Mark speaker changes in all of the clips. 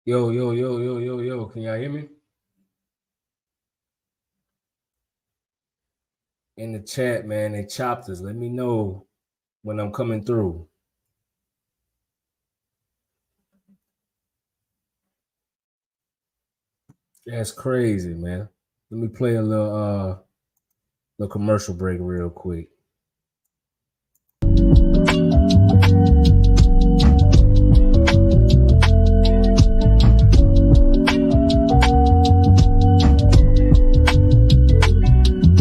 Speaker 1: Yo, yo, yo, yo, yo, yo, can y'all hear me? In the chat, man, they chopped us. Let me know when I'm coming through. That's crazy, man. Let me play a little commercial break real quick.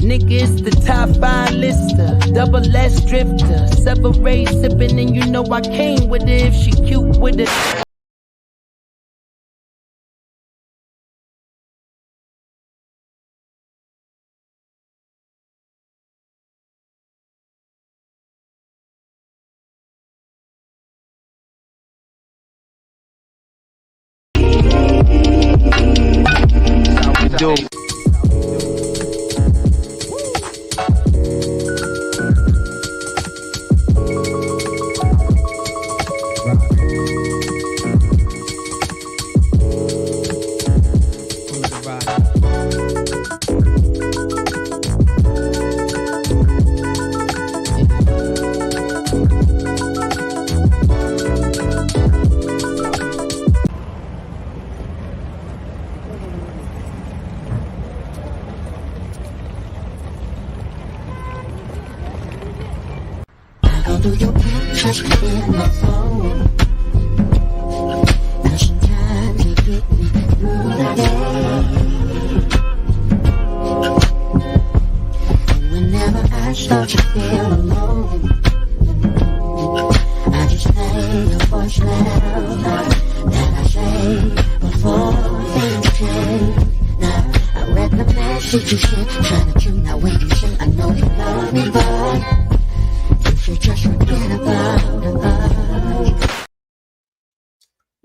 Speaker 2: Niggas, the top 5 lister, double S drifter, separate sipping, and you know I came with it if she cute with it.
Speaker 3: Dope.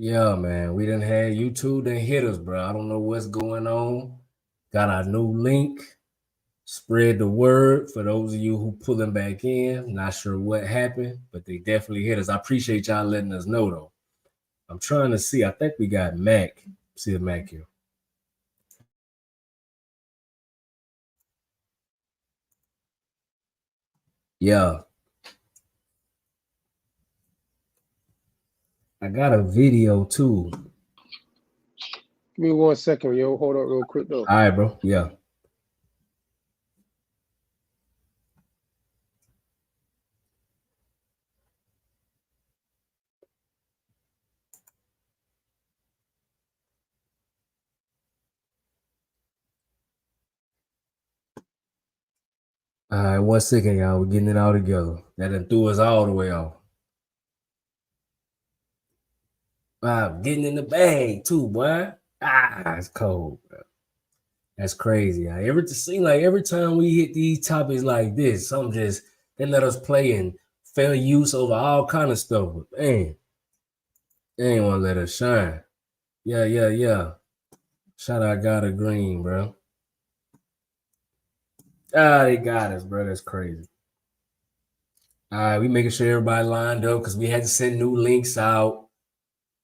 Speaker 1: Yeah, man, we done had YouTube done hit us, bro. I don't know what's going on. Got our new link. Spread the word for those of you who pulling back in. Not sure what happened, but they definitely hit us. I appreciate y'all letting us know, though. I'm trying to see. I think we got Mac. See if Mac here. Yeah. I got a video too.
Speaker 4: Give me 1 second, yo. Hold up real quick, though.
Speaker 1: All right, bro. Yeah. All right, 1 second, y'all. We're getting it all together. That done threw us all the way off. Wow, getting in the bag too, boy. It's cold, bro. That's crazy. It seems like every time we hit these topics like this, something just they let us play and fair use over all kind of stuff. But man, they ain't want to let us shine. Yeah. Shout out God of Green, bro. They got us, bro. That's crazy. All right, we making sure everybody lined up because we had to send new links out.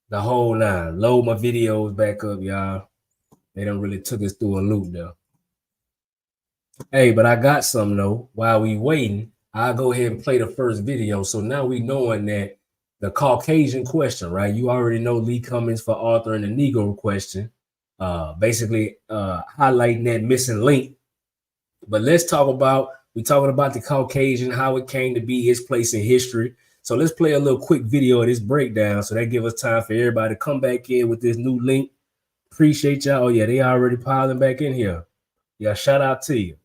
Speaker 1: The whole nine. Load my videos back up, y'all. They done really took us through a loop, though. Hey, but I got some, though. While we waiting, I'll go ahead and play the first video. So now we knowing that the Caucasian question, right? You already know Lee Cummings for Arthur and the Negro question. Basically highlighting that missing link. But let's talk about, we're talking about the Caucasian, how it came to be, its place in history. So let's play a little quick video of this breakdown. So that give us time for everybody to come back in with this new link. Appreciate y'all. Oh, yeah, they already piling back in here. Yeah, shout out to you.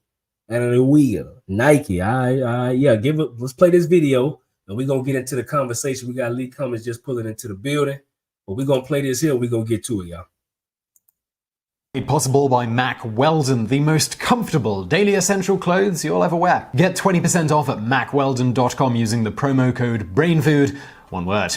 Speaker 1: And the wheel, Nike. Yeah, let's play this video. And we're going to get into the conversation. We got Lee Cummings just pulling into the building. But we're going to play this here. We're going to get to it, y'all.
Speaker 5: Made possible by Mack Weldon, the most comfortable daily essential clothes you'll ever wear. Get 20% off at mackweldon.com using the promo code BRAINFOOD, one word.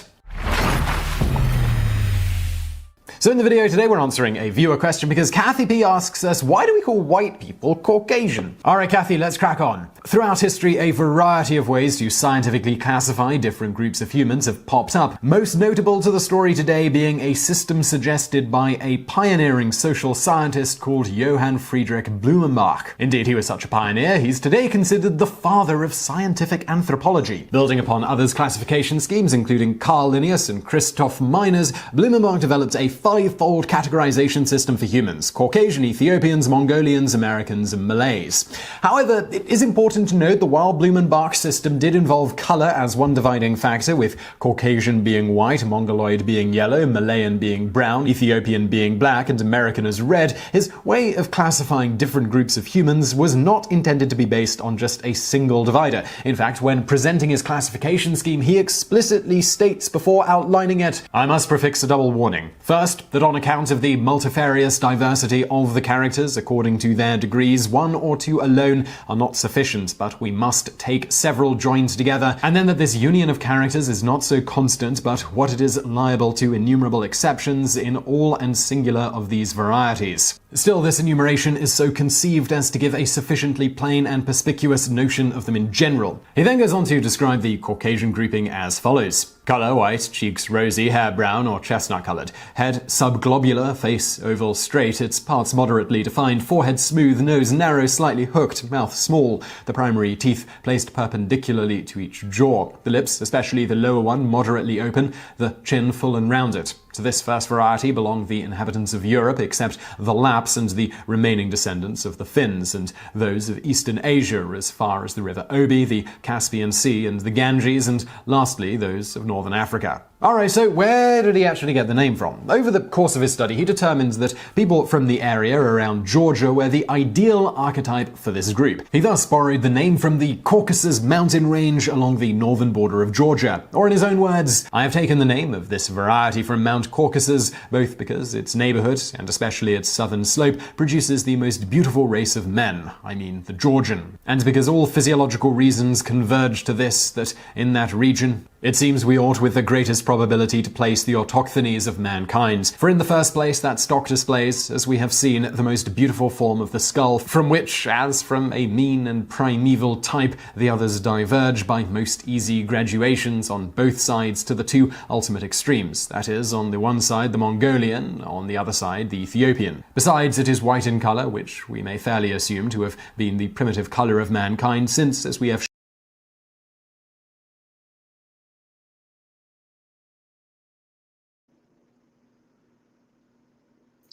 Speaker 5: So in the video today, we're answering a viewer question because Kathy P asks us, why do we call white people Caucasian? Alright Kathy, let's crack on. Throughout history, a variety of ways to scientifically classify different groups of humans have popped up, most notable to the story today being a system suggested by a pioneering social scientist called Johann Friedrich Blumenbach. Indeed, he was such a pioneer, he's today considered the father of scientific anthropology. Building upon others' classification schemes, including Carl Linnaeus and Christoph Meiners, Blumenbach developed a five-fold categorization system for humans: Caucasian, Ethiopians, Mongolians, Americans, and Malays. However, it is important to note that while Blumenbach's system did involve color as one dividing factor, with Caucasian being white, Mongoloid being yellow, Malayan being brown, Ethiopian being black, and American as red, his way of classifying different groups of humans was not intended to be based on just a single divider. In fact, when presenting his classification scheme, he explicitly states before outlining it, I must prefix a double warning. First, that on account of the multifarious diversity of the characters according to their degrees, one or two alone are not sufficient, but we must take several joined together, and then that this union of characters is not so constant, but what it is liable to innumerable exceptions in all and singular of these varieties. Still, this enumeration is so conceived as to give a sufficiently plain and perspicuous notion of them in general. He then goes on to describe the Caucasian grouping as follows. Color white, cheeks rosy, hair brown or chestnut colored. Head subglobular, face oval straight, its parts moderately defined, forehead smooth, nose narrow, slightly hooked, mouth small, the primary teeth placed perpendicularly to each jaw. The lips, especially the lower one, moderately open, the chin full and rounded. To this first variety belong the inhabitants of Europe, except the Lapps and the remaining descendants of the Finns, and those of Eastern Asia as far as the river Obi, the Caspian Sea, and the Ganges, and lastly those of Northern Africa. Alright, so where did he actually get the name from? Over the course of his study, he determined that people from the area around Georgia were the ideal archetype for this group. He thus borrowed the name from the Caucasus mountain range along the northern border of Georgia. Or in his own words, I have taken the name of this variety from Mount Caucasus, both because its neighborhood, and especially its southern slope, produces the most beautiful race of men, I mean the Georgian. And because all physiological reasons converge to this, that in that region, it seems we ought with the greatest probability to place the autochthonies of mankind. For in the first place, that stock displays, as we have seen, the most beautiful form of the skull, from which, as from a mean and primeval type, the others diverge by most easy graduations on both sides to the two ultimate extremes, that is, on the one side the Mongolian, on the other side the Ethiopian. Besides, it is white in color, which we may fairly assume to have been the primitive color of mankind, since, as we have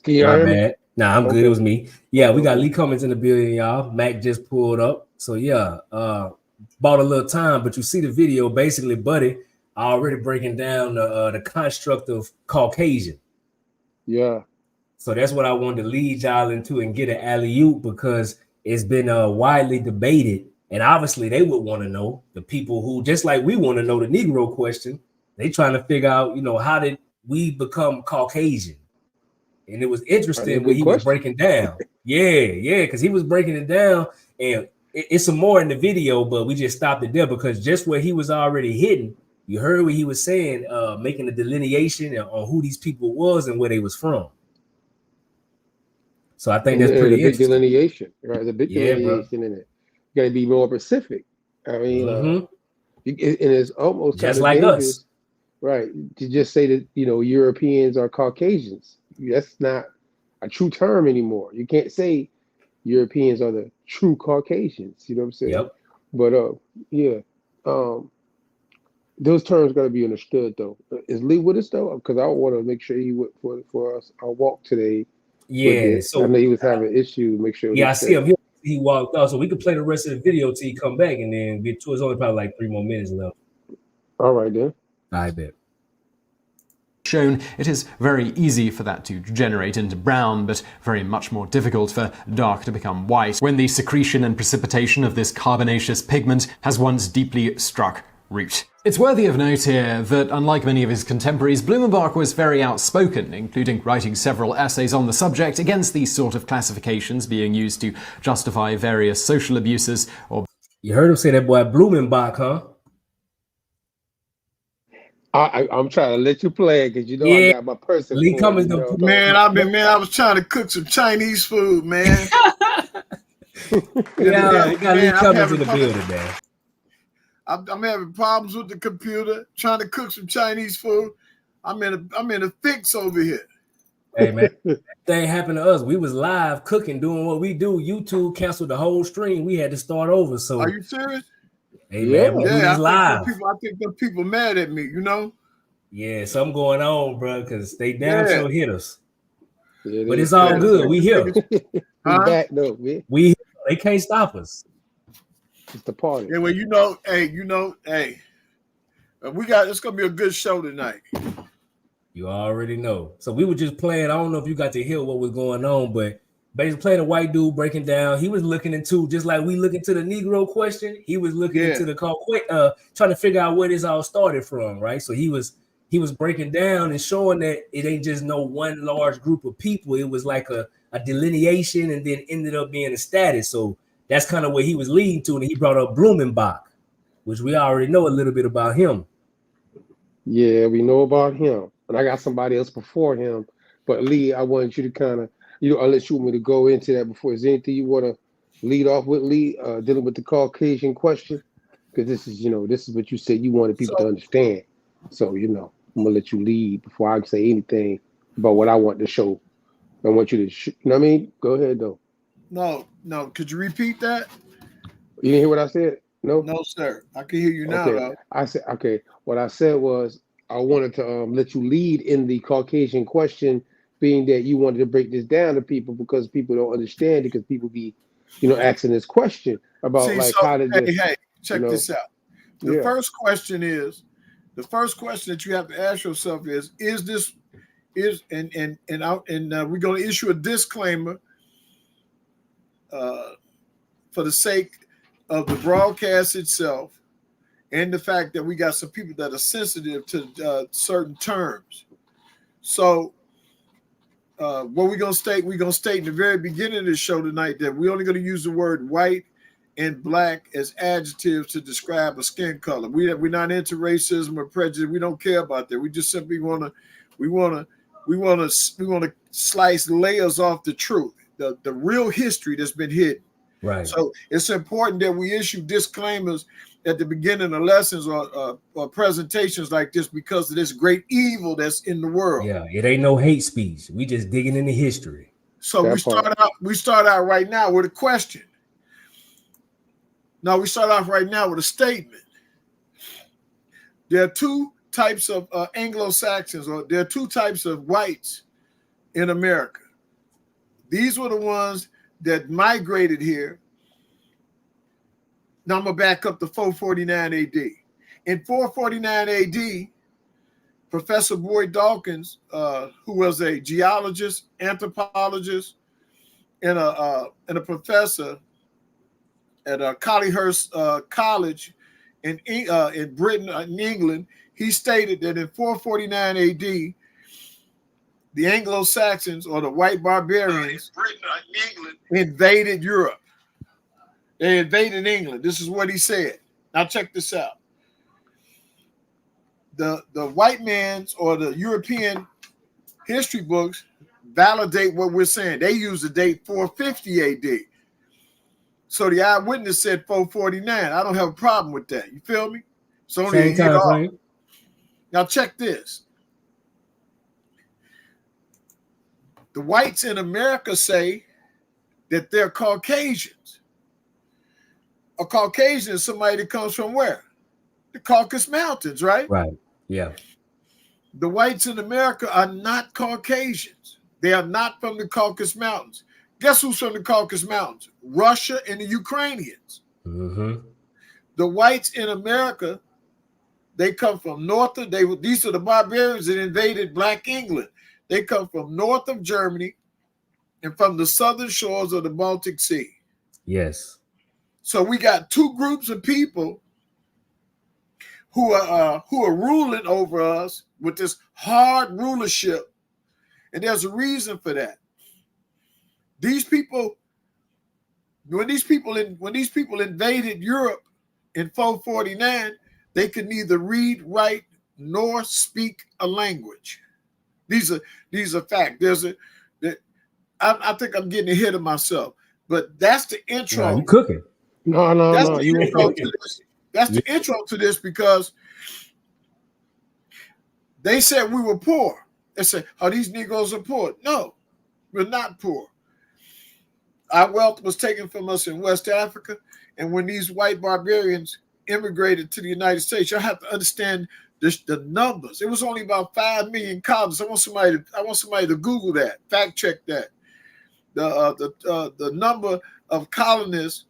Speaker 4: Can you
Speaker 1: My
Speaker 4: hear me?
Speaker 1: bad. Nah, I'm good.
Speaker 4: Okay.
Speaker 1: It was me. Yeah, we got Lee Cummings in the building, y'all. Mac just pulled up. So yeah, bought a little time, but you see the video, basically, buddy, already breaking down the construct of Caucasian.
Speaker 4: Yeah.
Speaker 1: So that's what I wanted to lead y'all into and get an alley-oop, because it's been widely debated. And obviously they would want to know, the people who, just like we want to know the Negro question, they trying to figure out, how did we become Caucasian? And it was interesting when he was breaking down. Yeah, because he was breaking it down, and it's some more in the video, but we just stopped it there because just where he was already hitting, you heard what he was saying, making a delineation on who these people was and where they was from. So I think that's pretty interesting.
Speaker 4: Delineation, right? There's a big delineation in it. You got to be more specific. I mean, and it's almost
Speaker 1: just like us,
Speaker 4: right? To just say that Europeans are Caucasians. That's not a true term anymore. You can't say Europeans are the true Caucasians. You know what I'm saying?
Speaker 1: Yep.
Speaker 4: But those terms got to be understood, though. Is Lee with us though? Because I want to make sure he would for us our walk today.
Speaker 1: Yeah. So
Speaker 4: I know he was having an issue. Make sure.
Speaker 1: Yeah, I see him. He walked out, so we could play the rest of the video till he come back, and then get to. It's only probably like 3 more minutes left.
Speaker 4: All right then.
Speaker 1: I bet.
Speaker 5: Shown, it is very easy for that to degenerate into brown, but very much more difficult for dark to become white, when the secretion and precipitation of this carbonaceous pigment has once deeply struck root. It's worthy of note here that, unlike many of his contemporaries, Blumenbach was very outspoken, including writing several essays on the subject against these sort of classifications being used to justify various social abuses or...
Speaker 1: You heard him say that boy Blumenbach, huh?
Speaker 4: I'm trying to let you play it because you know I
Speaker 1: Yeah,
Speaker 4: got my person
Speaker 1: Lee
Speaker 4: for it.
Speaker 1: Cummings
Speaker 4: You
Speaker 1: done
Speaker 4: know
Speaker 1: put
Speaker 4: what
Speaker 3: Man,
Speaker 4: I'm
Speaker 3: I was trying to cook some Chinese food, man.
Speaker 4: talking
Speaker 1: Yeah,
Speaker 3: Yeah,
Speaker 1: we got Lee
Speaker 3: man,
Speaker 1: Cummings in the building, man.
Speaker 3: I'm having problems with the computer, trying to cook some Chinese food. I'm in a fix over here.
Speaker 1: Hey, man,
Speaker 4: about.
Speaker 1: thing happened to us. We was live cooking, doing what we do. YouTube canceled the whole stream. We had to start over.
Speaker 3: Are
Speaker 1: So,
Speaker 3: you serious?
Speaker 1: hey, man, we
Speaker 4: Yeah.
Speaker 1: do
Speaker 3: Yeah,
Speaker 1: this live.
Speaker 3: I think the people mad at me, you know?
Speaker 1: Yeah, something going on, bro, because they damn
Speaker 3: Yeah.
Speaker 1: sure hit us.
Speaker 4: Yeah,
Speaker 1: But
Speaker 4: they
Speaker 1: it's all
Speaker 3: Yeah,
Speaker 4: scared.
Speaker 1: good.
Speaker 3: this
Speaker 1: We here.
Speaker 3: nigga,
Speaker 4: We
Speaker 3: huh?
Speaker 4: back though, man.
Speaker 1: We here. They can't stop us.
Speaker 4: It's the party.
Speaker 3: Yeah, well, it's gonna be a good show tonight.
Speaker 1: You already know. So we were just playing. I don't know if you got to hear what was going on, but basically playing a white dude breaking down. He was looking into, just like we look into the Negro question, he was looking
Speaker 3: Yeah.
Speaker 1: into the trying to figure out where this all started from, right? So he was breaking down and showing that it ain't just no one large group of people. It was like a delineation and then ended up being a status. So that's kind of where he was leading to. And he brought up Blumenbach, which we already know a little bit about him.
Speaker 4: Yeah, we know about him. And I got somebody else before him. But Lee, I want you to kind of, unless you want me to go into that before. Is there anything you want to lead off with, Lee, dealing with the Caucasian question? Because this is what you said you wanted people to
Speaker 3: So
Speaker 4: understand. So, I'm gonna let you lead before I say anything about what I want to show. I want you to, you know what I mean? Go ahead though.
Speaker 3: no, could you repeat that?
Speaker 4: You didn't hear what I said? No?
Speaker 3: No, sir. I can hear you now
Speaker 4: Okay.
Speaker 3: though.
Speaker 4: I said, okay. What I said was I wanted to let you lead in the Caucasian question, being that you wanted to break this down to people because people don't understand it because people be, asking this question about
Speaker 3: See,
Speaker 4: like
Speaker 3: so
Speaker 4: how did the,
Speaker 3: hey,
Speaker 4: you
Speaker 3: check
Speaker 4: know,
Speaker 3: this out. The
Speaker 4: yeah.
Speaker 3: first question that you have to ask yourself is this is and we're going to issue a disclaimer for the sake of the broadcast itself and the fact that we got some people that are sensitive to certain terms. So what we're going to state in the very beginning of the show tonight that we're only going to use the word white and black as adjectives to describe a skin color. We're not into racism or prejudice. We don't care about that. We just simply want to slice layers off the truth, the real history that's been hidden.
Speaker 1: Right.
Speaker 3: So it's important that we issue disclaimers at the beginning of lessons or presentations like this because of this great evil that's in the world.
Speaker 1: Yeah, it ain't no hate speech. We just digging into history.
Speaker 3: So
Speaker 4: That part.
Speaker 3: we start out right now with a question. Now we start off right now with a statement. There are two types of Anglo-Saxons, or there are two types of whites in America. These were the ones that migrated here. Now I'm going to back up to 449 AD. In 449 AD, Professor Boyd Dawkins, who was a geologist, anthropologist, and a professor at Collyhurst College in Britain, in England, he stated that in 449 AD, the Anglo-Saxons, or the white barbarians, invaded Europe. They invaded England. This is what he said. Now check this out. The white man's or the European history books validate what we're saying. They use the date 450 AD. So the eyewitness said 449. I don't have a problem with that. You feel me? It's only
Speaker 1: Same
Speaker 3: a year
Speaker 1: time
Speaker 3: off.
Speaker 1: frame.
Speaker 3: Now check this. The whites in America say that they're Caucasians. A Caucasian is somebody that comes from where? The Caucasus Mountains, right?
Speaker 1: Right. Yeah.
Speaker 3: The whites in America are not Caucasians. They are not from the Caucasus Mountains. Guess who's from the Caucasus Mountains? Russia and the Ukrainians.
Speaker 1: Mm-hmm.
Speaker 3: The whites in America, they come from these are the barbarians that invaded Black England. They come from north of Germany and from the southern shores of the Baltic Sea.
Speaker 1: Yes.
Speaker 3: So we got two groups of people who are ruling over us with this hard rulership, and there's a reason for that. These people, when these people invaded Europe in 449, they could neither read, write, nor speak a language. These are facts. I think I'm getting ahead of myself, but that's the intro.
Speaker 1: No, you cooking.
Speaker 4: No.
Speaker 3: You intro to this. That's the intro to this, because they said we were poor. They said, "Oh, these Negroes are poor." No, we're not poor. Our wealth was taken from us in West Africa, and when these white barbarians immigrated to the United States, you have to understand the numbers. It was only about 5 million colonists. I want somebody to Google that, fact check that. The number of colonists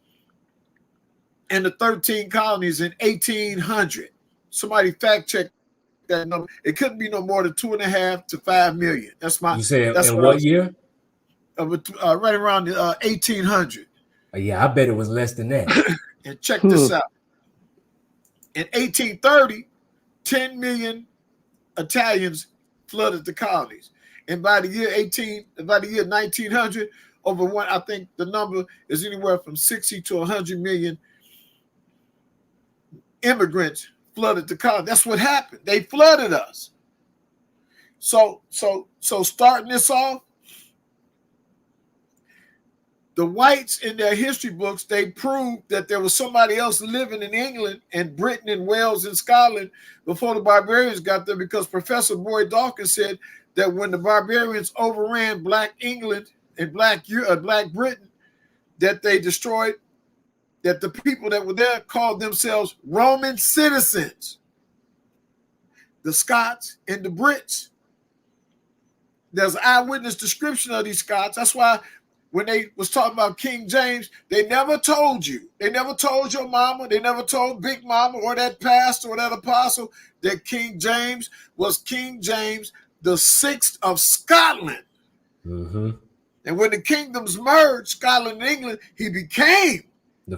Speaker 3: in the 13 colonies in 1800. Somebody fact check that number. It couldn't be no more than 2.5 to 5 million. That's my.
Speaker 1: You said
Speaker 3: that's
Speaker 1: in what year?
Speaker 3: Right around 1800.
Speaker 1: Yeah, I bet it was less than that.
Speaker 3: And check this out. In 1830, 10 million Italians flooded the colonies. And by the year 1900, I think the number is anywhere from 60 to 100 million immigrants flooded the colony. That's what happened. They flooded us. So starting this off, the whites in their history books, they proved that there was somebody else living in England and Britain and Wales and Scotland before the barbarians got there, because Professor Boyd Dawkins said that when the barbarians overran Black England and Black Britain, that they destroyed, that the people that were there called themselves Roman citizens. The Scots and the Brits. There's an eyewitness description of these Scots. That's why when they was talking about King James, they never told you. They never told your mama. They never told Big Mama or that pastor or that apostle that King James was King James the Sixth of Scotland. Mm-hmm. And when the kingdoms merged, Scotland and England, he became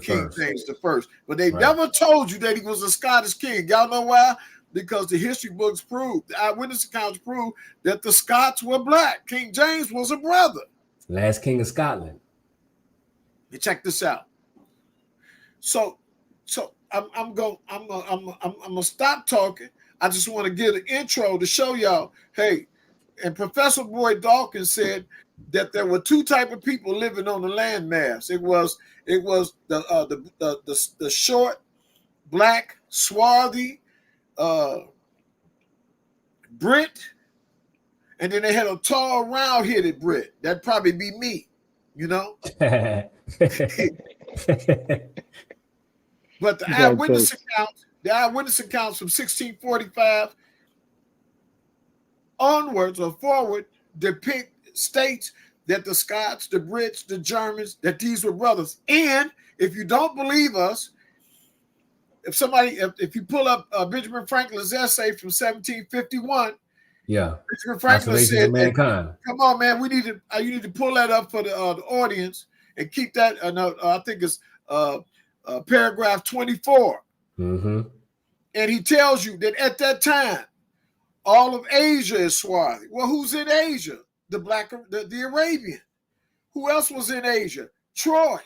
Speaker 3: King James the First. But they never told you that he was a Scottish king. Y'all know why? Because the history books prove, the eyewitness accounts prove that the Scots were black. King James was a brother.
Speaker 1: Last king of Scotland.
Speaker 3: You check this out. So I'm gonna stop talking. I just want to give an intro to show y'all. Hey, and Professor Boyd Dawkins said that there were two type of people living on the landmass. It was the short, black, swarthy Brit. And then they had a tall, round-headed Brit. That'd probably be me, you know? But the eyewitness accounts from 1645 onwards or forward states that the Scots, the Brits, the Germans, that these were brothers. And if you don't believe us, if you pull up Benjamin Franklin's essay from 1751,
Speaker 1: yeah,
Speaker 3: Benjamin Franklin said,
Speaker 1: mankind.
Speaker 3: "Come on, man, you need to pull that up for the audience and keep that." I think it's paragraph 24, and he tells you that at that time, all of Asia is Swarthy. Well, who's in Asia? The Arabian. Who else was in Asia? Troy.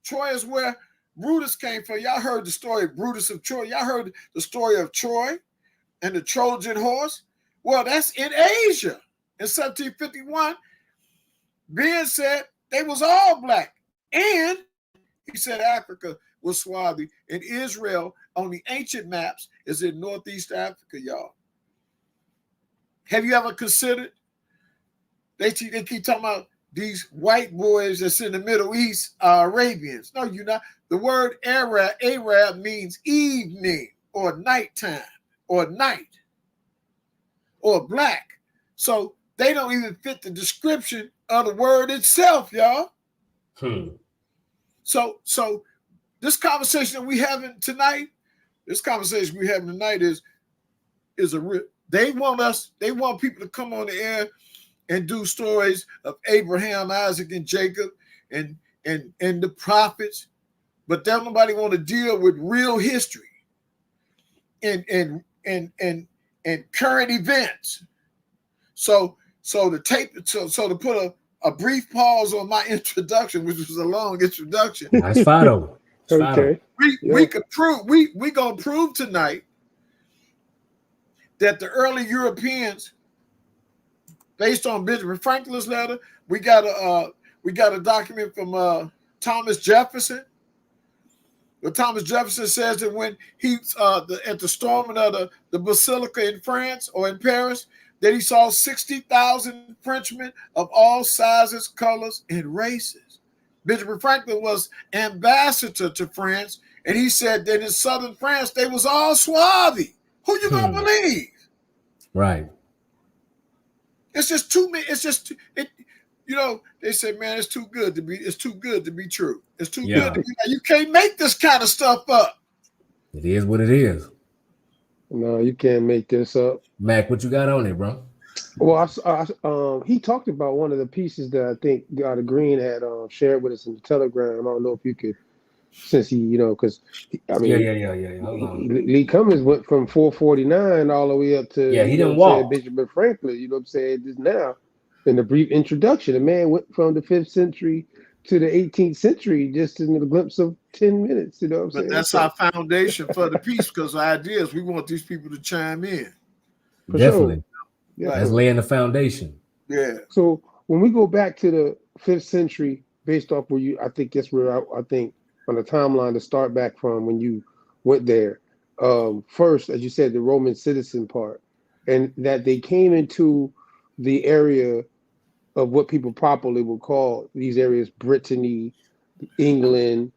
Speaker 3: Troy is where Brutus came from. Y'all heard the story of Brutus of Troy. Y'all heard the story of Troy and the Trojan horse. Well, that's in Asia. In 1751, Ben said they was all black. And he said Africa was Swarthy. And Israel, on the ancient maps, is in Northeast Africa, y'all. Have you ever considered? They keep talking about these white boys that's in the Middle East are Arabians. No, you're not. The word Arab means evening or nighttime or night or black. So they don't even fit the description of the word itself, y'all. So this conversation that we having tonight, is a real. They want people to come on the air and do stories of Abraham, Isaac, and Jacob and the prophets, but don't nobody want to deal with real history and current events. So to put a brief pause on my introduction, which was a long introduction.
Speaker 1: That's fine though.
Speaker 3: Okay. We gonna prove tonight that the early Europeans, based on Benjamin Franklin's letter, we got a document from Thomas Jefferson. Where Thomas Jefferson says that when he at the storming of the Basilica in France or in Paris, that he saw 60,000 Frenchmen of all sizes, colors, and races. Benjamin Franklin was ambassador to France, and he said that in southern France they was all Swabi. Who you gonna believe?
Speaker 1: Right.
Speaker 3: It's just too many. It's just it. You know, they say, man, it's too good to be true. It's too good to be. You can't make this kind of stuff up.
Speaker 1: It is what it is.
Speaker 4: No, you can't make this up.
Speaker 1: Mac, what you got on it, bro?
Speaker 4: Well, he talked about one of the pieces that I think Green had shared with us in the Telegram. I don't know if you could, since he, because I mean,
Speaker 1: yeah. Hold on.
Speaker 4: Lee Cummings went from 449 all the way up to
Speaker 1: he didn't walk.
Speaker 4: Benjamin Franklin. You know what I'm saying? Just now, in the brief introduction, the man went from the 5th century to the 18th century just in a glimpse of 10 minutes. You know what I'm saying?
Speaker 3: But that's our foundation for the piece, because the idea is we want these people to chime in.
Speaker 1: Definitely.
Speaker 4: Sure. Yeah.
Speaker 1: That's laying the foundation.
Speaker 3: Yeah.
Speaker 4: So when we go back to the 5th century, based off where I think that's where I think on the timeline to start back from when you went there. First, as you said, the Roman citizen part, and that they came into the area of what people properly would call these areas Brittany, England,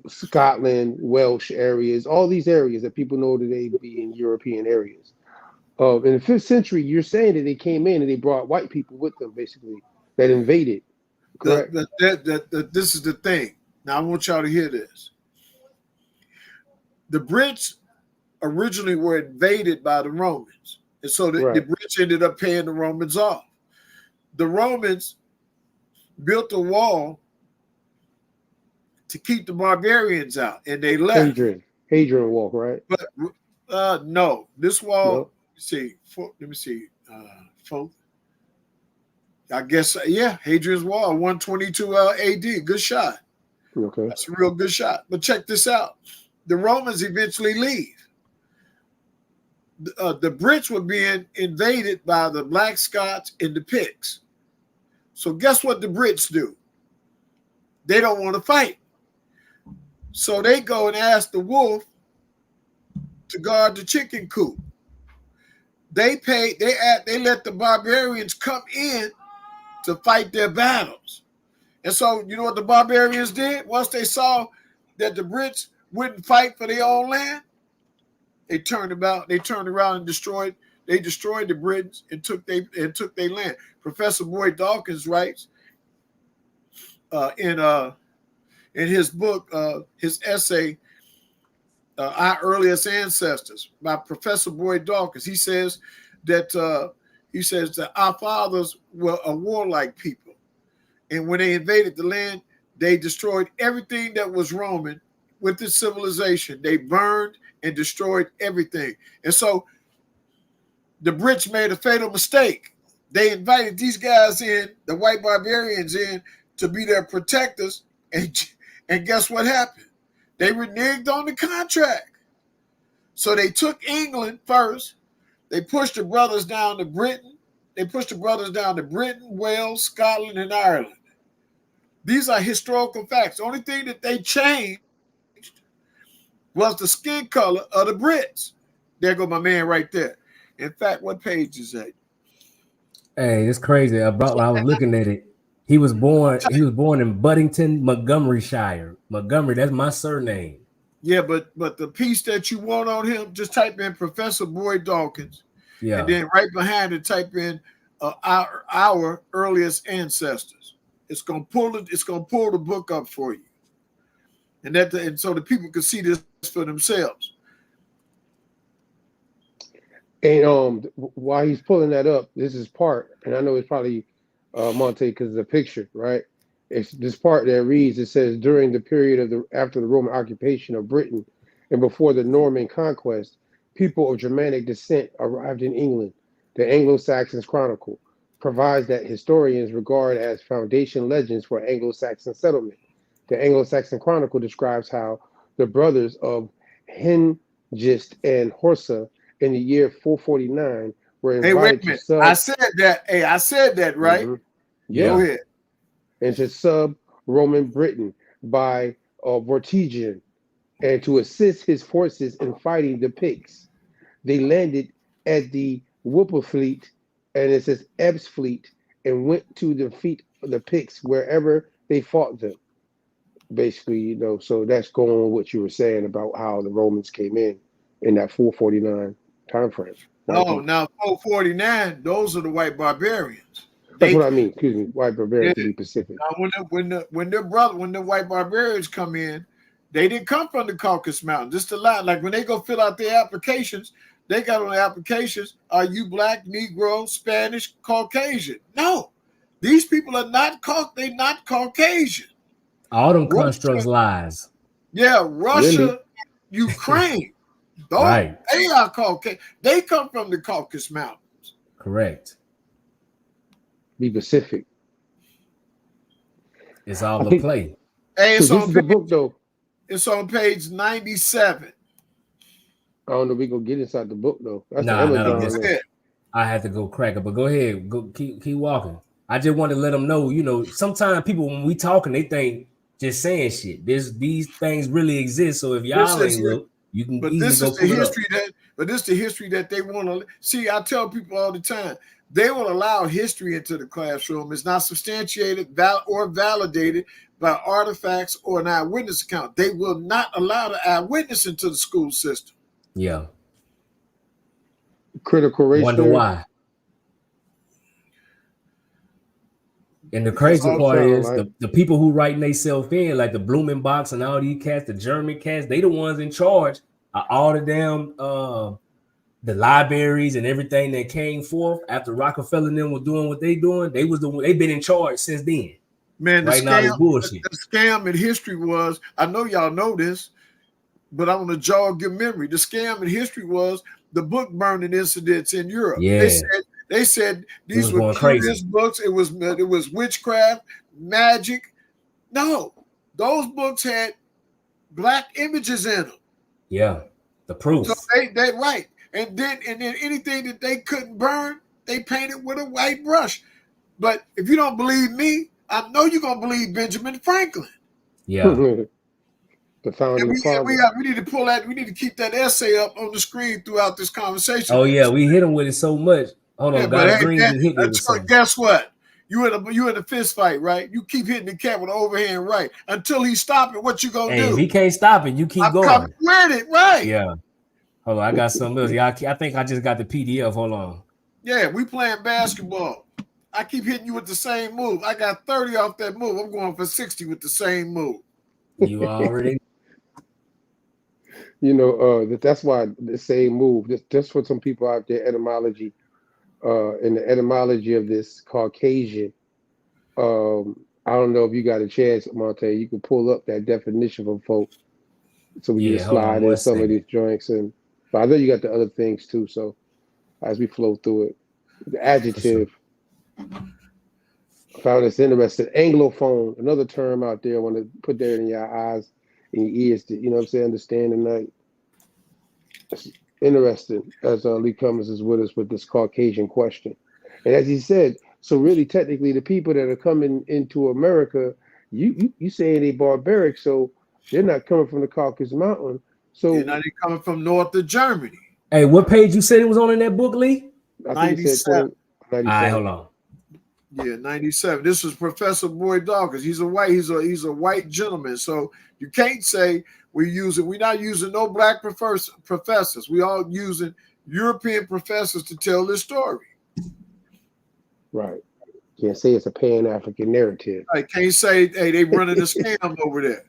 Speaker 4: Scotland, Welsh areas, all these areas that people know today to be in European areas. In the 5th century, you're saying that they came in and they brought white people with them, basically, that invaded. Correct?
Speaker 3: This is the thing. Now, I want y'all to hear this. The Brits originally were invaded by the Romans. And so the Brits ended up paying the Romans off. The Romans built a wall to keep the barbarians out, and they left.
Speaker 4: Hadrian Wall, right?
Speaker 3: But no, this wall. Let me see. I guess Hadrian's Wall, 122 AD. Good shot.
Speaker 4: Okay,
Speaker 3: that's a real good shot. But check this out: the Romans eventually leave. The Brits were being invaded by the Black Scots and the Picts. So guess what the Brits do? They don't want to fight. So they go and ask the wolf to guard the chicken coop. They let the barbarians come in to fight their battles. And so you know what the barbarians did? Once they saw that the Brits wouldn't fight for their own land, they turned around and destroyed the Britons and took their land. Professor Boyd Dawkins writes in his book, his essay, Our Earliest Ancestors, by Professor Boyd Dawkins. He says that our fathers were a warlike people, and when they invaded the land, they destroyed everything that was Roman with the civilization. They burned and destroyed everything. And so the Brits made a fatal mistake. They invited these guys in, the white barbarians in, to be their protectors. And guess what happened? They reneged on the contract. So they took England first. They pushed the brothers down to Britain. Wales, Scotland, and Ireland. These are historical facts. The only thing that they changed was the skin color of the Brits. There go my man right there. In fact, what page is that?
Speaker 1: Hey, it's crazy. I was looking at it. He was born in Buddington, Montgomeryshire. Montgomery, that's my surname.
Speaker 3: Yeah, but the piece that you want on him, just type in Professor Boyd Dawkins. Yeah. And then right behind it, type in our earliest ancestors. It's gonna pull the book up for you. And so the people can see this for themselves.
Speaker 4: And while he's pulling that up, this is part, and I know it's probably Monte because of the picture, right? It's this part that reads, it says, during the period after the Roman occupation of Britain and before the Norman conquest, people of Germanic descent arrived in England. The Anglo-Saxons Chronicle provides that historians regard as foundation legends for Anglo-Saxon settlement. The Anglo-Saxon Chronicle describes how the brothers of Hengist and Horsa in the year 449 were
Speaker 3: Hey, wait
Speaker 4: invited
Speaker 3: a
Speaker 4: to
Speaker 3: minute.
Speaker 4: sub.
Speaker 3: I said that. Hey, I said that, right?
Speaker 4: Mhm.
Speaker 3: Go
Speaker 4: Yeah,
Speaker 3: ahead.
Speaker 4: and to sub Roman Britain by Vortigern, and to assist his forces in fighting the Picts. They landed at the Wupperfleet, and it says Ebbsfleet, and went to defeat the Picts wherever they fought them. Basically, so that's going on what you were saying about how the Romans came in that 449 time frame.
Speaker 3: No, now 449, those are the white barbarians.
Speaker 4: That's
Speaker 3: They
Speaker 4: what I mean. Excuse me, white barbarians,
Speaker 3: yeah.
Speaker 4: to be Pacific.
Speaker 3: Now when the white barbarians come in, they didn't come from the Caucasus Mountains. Just a lot. Like when they go fill out their applications, they got on the applications, are you black, Negro, Spanish, Caucasian? No, these people are not they're not Caucasian.
Speaker 1: All them
Speaker 3: Russia,
Speaker 1: constructs lies.
Speaker 3: yeah, Russia,
Speaker 4: Really?
Speaker 3: Ukraine. Those,
Speaker 1: Right.
Speaker 3: they are Caucasian. They come from the Caucasus Mountains.
Speaker 1: Correct.
Speaker 4: Be Pacific.
Speaker 1: It's all
Speaker 4: I
Speaker 1: a
Speaker 4: think
Speaker 1: play.
Speaker 3: Hey,
Speaker 4: so. This is the book, though.
Speaker 3: It's on page 97.
Speaker 4: I don't know if we gonna get inside the book though. That's the
Speaker 1: Nah, not on
Speaker 4: Amazon.
Speaker 1: this.
Speaker 3: Yeah.
Speaker 1: I had to go crack it, but go ahead. Go keep walking. I just want to let them know, sometimes people when we talking, they think just saying shit. These things really exist. So if y'all ain't look, you can
Speaker 3: But
Speaker 1: easily
Speaker 3: this
Speaker 1: go
Speaker 3: is the
Speaker 1: pull it up.
Speaker 3: history that they want to see. I tell people all the time, they will allow history into the classroom. It's not substantiated or validated by artifacts or an eyewitness account. They will not allow the eyewitness into the school system.
Speaker 1: Yeah.
Speaker 4: Critical race
Speaker 1: Wonder
Speaker 4: theory.
Speaker 1: why. And the crazy part is the people who writing themselves in, like the Blumenbachs and all these cats, the German cats, they the ones in charge of all the damn the libraries and everything that came forth after Rockefeller and them were doing what they doing. They've been in charge since then.
Speaker 3: Man, the
Speaker 1: Right now, this bullshit.
Speaker 3: The scam in history was, I know y'all know this, but I want to jog your memory. The scam in history was the book burning incidents in Europe.
Speaker 1: Yeah.
Speaker 3: They said these were curious books. It was witchcraft, magic. No, those books had black images in them.
Speaker 1: Yeah, the proof.
Speaker 3: So they right. And then anything that they couldn't burn, they painted with a white brush. But if you don't believe me, I know you're gonna believe Benjamin Franklin.
Speaker 1: Yeah.
Speaker 4: The founding father.
Speaker 3: We need to pull that. We need to keep that essay up on the screen throughout this conversation.
Speaker 1: Oh yeah, we hit him with it so much. Hold on, guys.
Speaker 3: Guess what? You in a fist fight, right? You keep hitting the cat with an overhand right until he stop it. What you gonna do?
Speaker 1: If he can't stop it, you keep going.
Speaker 3: I'm with it, right?
Speaker 1: Yeah. Hold on, I got something else. I think I just got the PDF. Hold on.
Speaker 3: Yeah, we playing basketball. I keep hitting you with the same move. I got 30 off that move. I'm going for 60 with the same move.
Speaker 1: You already.
Speaker 4: That's why the same move. Just for some people out there, etymology, in the etymology of this Caucasian. I don't know if you got a chance, Monte. You can pull up that definition for folks, so we can slide in some of these joints. But I know you got the other things too. So as we flow through it, the adjective. I found this interesting. Anglophone, another term out there. I want to put that in your eyes and your ears to, understand tonight. It's interesting as Lee Cummings is with us with this Caucasian question. And as he said, so really technically the people that are coming into America, you saying they barbaric, so they're not coming from the Caucasus Mountain. So
Speaker 3: now they're coming from north of Germany.
Speaker 1: Hey, what page you said it was on in that book, Lee?
Speaker 4: I think 97.
Speaker 1: 97. All right, hold on.
Speaker 3: Yeah, 97. This is Professor Boyd Dawkins. He's a white gentleman. So you can't say we're not using no black professors. We all using European professors to tell this story.
Speaker 4: Right. Can't say it's a Pan-African narrative.
Speaker 3: I can't say, hey, they running a scam over there.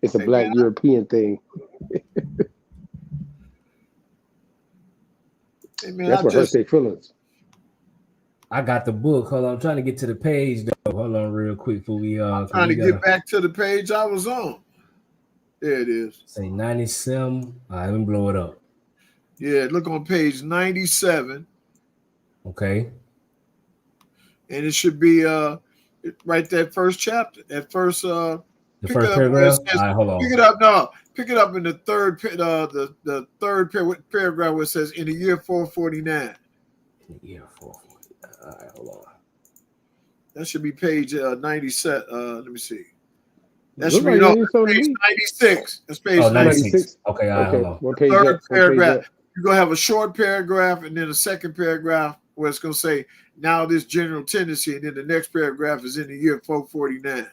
Speaker 4: It's a black European thing.
Speaker 3: Hey, man,
Speaker 4: that's what hurts their feelings.
Speaker 1: I got the book. Hold on, I'm trying to get to the page though. Hold on, real quick before we
Speaker 3: I'm trying to get back to the page I was on. There it is.
Speaker 1: Say 97. All right, let me blow it up.
Speaker 3: Yeah, look on page 97.
Speaker 1: Okay.
Speaker 3: And it should be right that first chapter, that first
Speaker 1: the first paragraph. All right, hold on.
Speaker 3: Pick it up in the third paragraph where it says in the year 449.
Speaker 1: Yeah, 449. All right, hold on.
Speaker 3: That should be page 97. Let me see. That
Speaker 4: Look
Speaker 3: should be
Speaker 4: like
Speaker 3: page 96. That's page
Speaker 1: 96. Okay, all right,
Speaker 4: Okay,
Speaker 1: hold on.
Speaker 4: one page
Speaker 3: Third
Speaker 4: up. One page
Speaker 3: paragraph.
Speaker 4: up.
Speaker 3: You're going to have a short paragraph and then a second paragraph where it's going to say, now this general tendency, and then the next paragraph is in the year 449.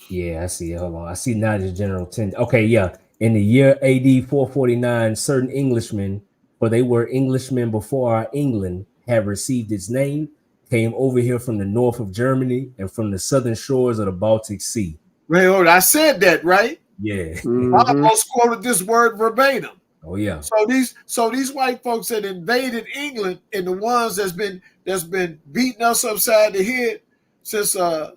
Speaker 1: Yeah, I see it. Hold on. I see now this general tendency. Okay, yeah. In the year AD 449, certain Englishmen, for they were Englishmen before our England had received its name, came over here from the north of Germany and from the southern shores of the Baltic Sea.
Speaker 3: Wait, hold on. I said that, right?
Speaker 1: Yeah.
Speaker 3: I almost quoted this word verbatim.
Speaker 1: Oh yeah.
Speaker 3: So these white folks that invaded England and the ones that's been beating us upside the head since now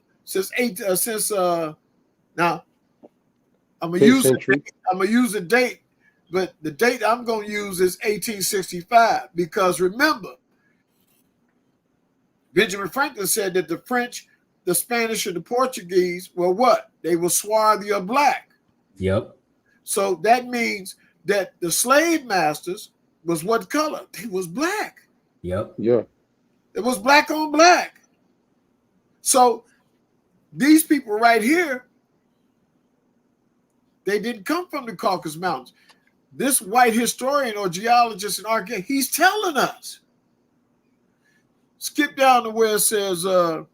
Speaker 3: I'm gonna use a date, but the date I'm gonna use is 1865 because remember, Benjamin Franklin said that the French, the Spanish, and the Portuguese were what? They were swarthy or black.
Speaker 1: Yep.
Speaker 3: So that means that the slave masters was what color? They was black.
Speaker 1: Yep.
Speaker 4: Yeah.
Speaker 3: It was black on black. So these people right here, they didn't come from the Caucasus Mountains. This white historian or geologist and architect, he's telling us. Skip down to where it says it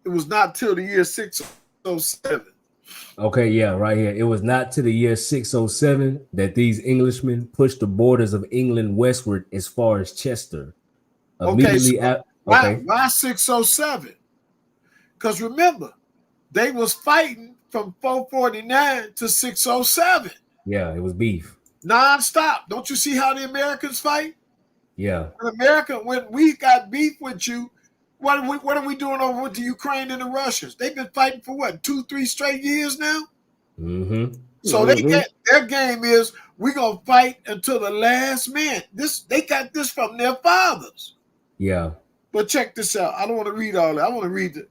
Speaker 3: was not till the year 607.
Speaker 1: Okay, yeah, right here. It was not to the year 607 that these Englishmen pushed the borders of England westward as far as Chester. Immediately
Speaker 3: why 607? Because remember, they was fighting from 449 to 607.
Speaker 1: Yeah, it was beef.
Speaker 3: Non-stop. Don't you see how the Americans fight?
Speaker 1: Yeah.
Speaker 3: In America, when we got beef with you, what are we doing over with the Ukraine and the Russians? They've been fighting for what, 2-3 straight years now?
Speaker 1: Mm-hmm.
Speaker 3: So their game is we're gonna fight until the last man. They got this from their fathers.
Speaker 1: Yeah.
Speaker 3: But check this out. I don't want to read all that. I want to read it.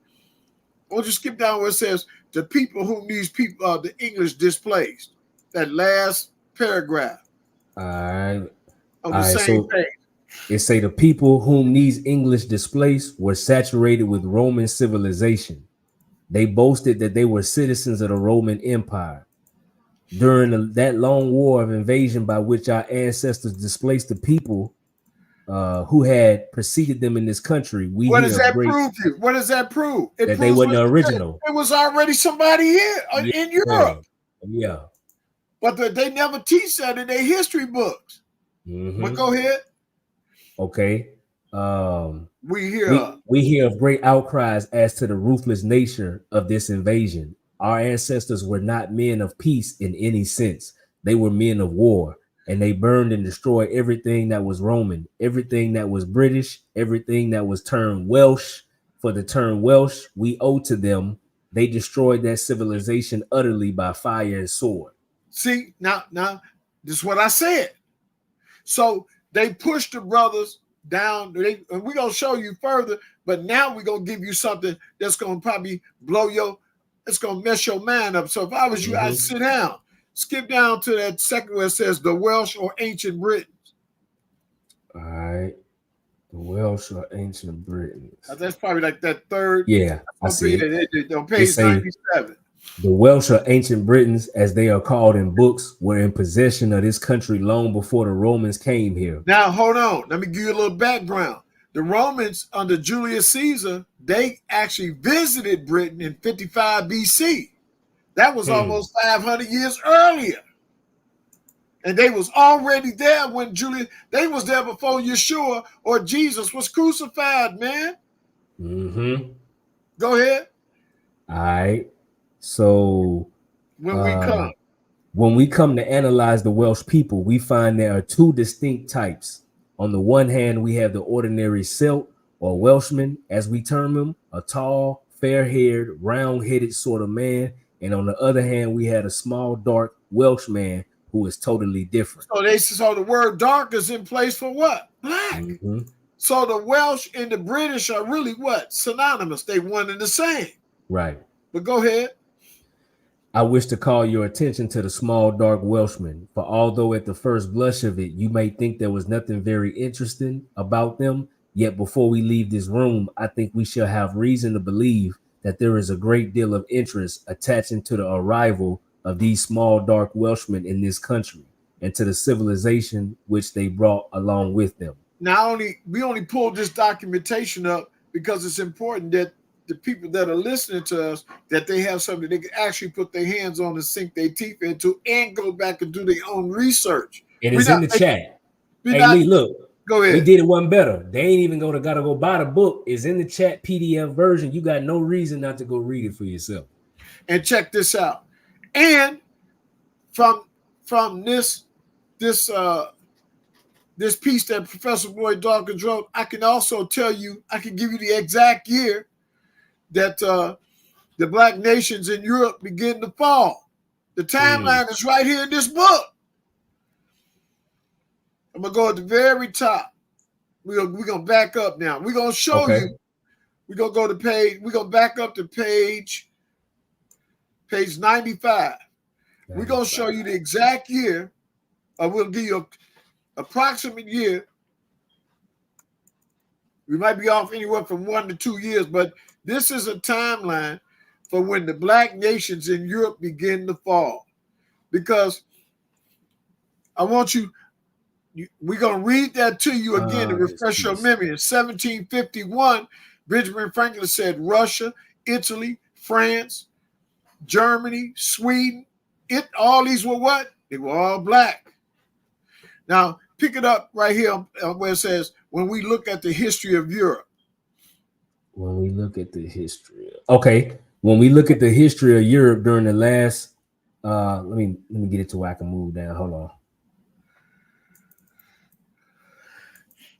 Speaker 3: I want you to skip down where it says the people whom these people the English displaced. That last paragraph.
Speaker 1: All right.
Speaker 3: On the same page.
Speaker 1: It say the people whom these English displaced were saturated with Roman civilization. They boasted that they were citizens of the Roman Empire. During that long war of invasion by which our ancestors displaced the people who had preceded them in this country,
Speaker 3: what does that prove you? What does that prove?
Speaker 1: That they weren't the original.
Speaker 3: It was already somebody here in Europe.
Speaker 1: Yeah.
Speaker 3: But they never teach that in their history books.
Speaker 1: Mm-hmm.
Speaker 3: But go ahead.
Speaker 1: Okay.
Speaker 3: We hear
Speaker 1: of great outcries as to the ruthless nature of this invasion. Our ancestors were not men of peace in any sense. They were men of war, and they burned and destroyed everything that was Roman, everything that was British, everything that was termed Welsh. For the term Welsh we owe to them. They destroyed that civilization utterly by fire and sword.
Speaker 3: See, now, this is what I said. So they pushed the brothers down. And we're going to show you further, but now we're going to give you something that's going to probably it's going to mess your mind up. So if I was you, I'd sit down. Skip down to that second where it says the Welsh or ancient Britons.
Speaker 1: All right. The Welsh or ancient Britons.
Speaker 3: That's probably like that third.
Speaker 1: Yeah, I see it.
Speaker 3: On page 97.
Speaker 1: The Welsh or ancient Britons, as they are called in books, were in possession of this country long before the Romans came here.
Speaker 3: Now, hold on. Let me give you a little background. The Romans under Julius Caesar, they actually visited Britain in 55 BC. That was almost 500 years earlier. And they was already there when they was there before Yeshua or Jesus was crucified, man.
Speaker 1: Mm-hmm.
Speaker 3: Go ahead.
Speaker 1: All right. So
Speaker 3: when
Speaker 1: we come to analyze the Welsh people, we find there are two distinct types. On the one hand, we have the ordinary Celt or Welshman, as we term him, a tall, fair-haired, round-headed sort of man. And on the other hand, we had a small, dark Welshman who is totally different.
Speaker 3: So the word dark is in place for what? Black.
Speaker 1: Mm-hmm.
Speaker 3: So the Welsh and the British are really what? Synonymous. They one and the same.
Speaker 1: Right.
Speaker 3: But go ahead.
Speaker 1: I wish to call your attention to the small dark Welshman, for although at the first blush of it, you may think there was nothing very interesting about them, yet before we leave this room, I think we shall have reason to believe that there is a great deal of interest attaching to the arrival of these small dark Welshmen in this country and to the civilization which they brought along with them.
Speaker 3: Now, we only pulled this documentation up because it's important that the people that are listening to us, that they have something they can actually put their hands on and sink their teeth into and go back and do their own research.
Speaker 1: It is in the chat. Hey, Lee, look.
Speaker 3: Go ahead.
Speaker 1: We did it one better. They ain't even gotta go buy the book. It's in the chat PDF version. You got no reason not to go read it for yourself.
Speaker 3: And check this out. And from this piece that Professor Boyd Dawkins wrote, I can also tell you, I can give you the exact year that the black nations in Europe begin to fall. The timeline is right here in this book. I'm going to go at the very top. We're going to back up now. We're going to show you. We're going to go to page. We're going to back up to page 95. We're going to show you the exact year. We'll give you an approximate year. We might be off anywhere from 1 to 2 years, but this is a timeline for when the black nations in Europe begin to fall. Because I want you, we're going to read that to you again to refresh your memory. In 1751, Benjamin Franklin said Russia, Italy, France, Germany, Sweden, all these were what? They were all black. Now, pick it up right here where it says, when we look at the history of Europe.
Speaker 1: When we look at the history. When we look at the history of Europe during the last, let me get it to where I can move down. Hold on.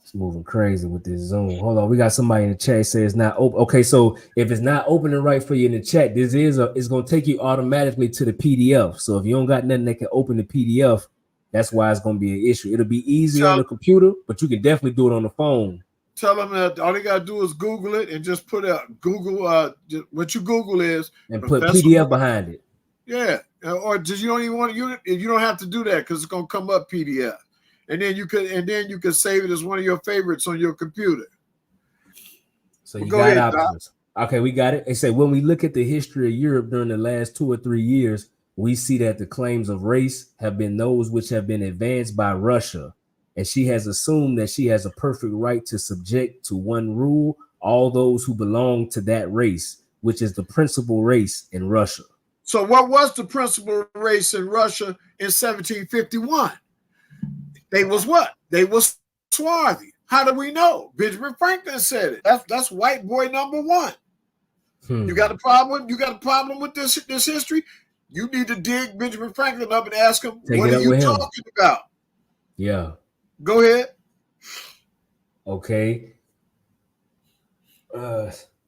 Speaker 1: It's moving crazy with this Zoom. Hold on. We got somebody in the chat say it's not open. Okay, so if it's not opening right for you in the chat, it's going to take you automatically to the PDF. So if you don't got nothing that can open the PDF, that's why it's going to be an issue. It'll be easy on the computer, but you can definitely do it on the phone.
Speaker 3: Tell them that all they got to do is Google it and just put Google what you Google is.
Speaker 1: And put PDF behind it.
Speaker 3: Yeah. Or just you don't even want you don't have to do that because it's going to come up PDF. And then you could save it as one of your favorites on your computer.
Speaker 1: So you got options. Okay, we got it. They say when we look at the history of Europe during the last 2 or 3 years, we see that the claims of race have been those which have been advanced by Russia, and she has assumed that she has a perfect right to subject to one rule all those who belong to that race, which is the principal race in Russia.
Speaker 3: So what was the principal race in Russia in 1751? They was what? They was swarthy. How do we know? Benjamin Franklin said it. That's white boy number one. You got a problem? You got a problem with this history? You need to dig Benjamin Franklin up and ask him, what are you talking about?
Speaker 1: Yeah.
Speaker 3: Go ahead.
Speaker 1: Okay.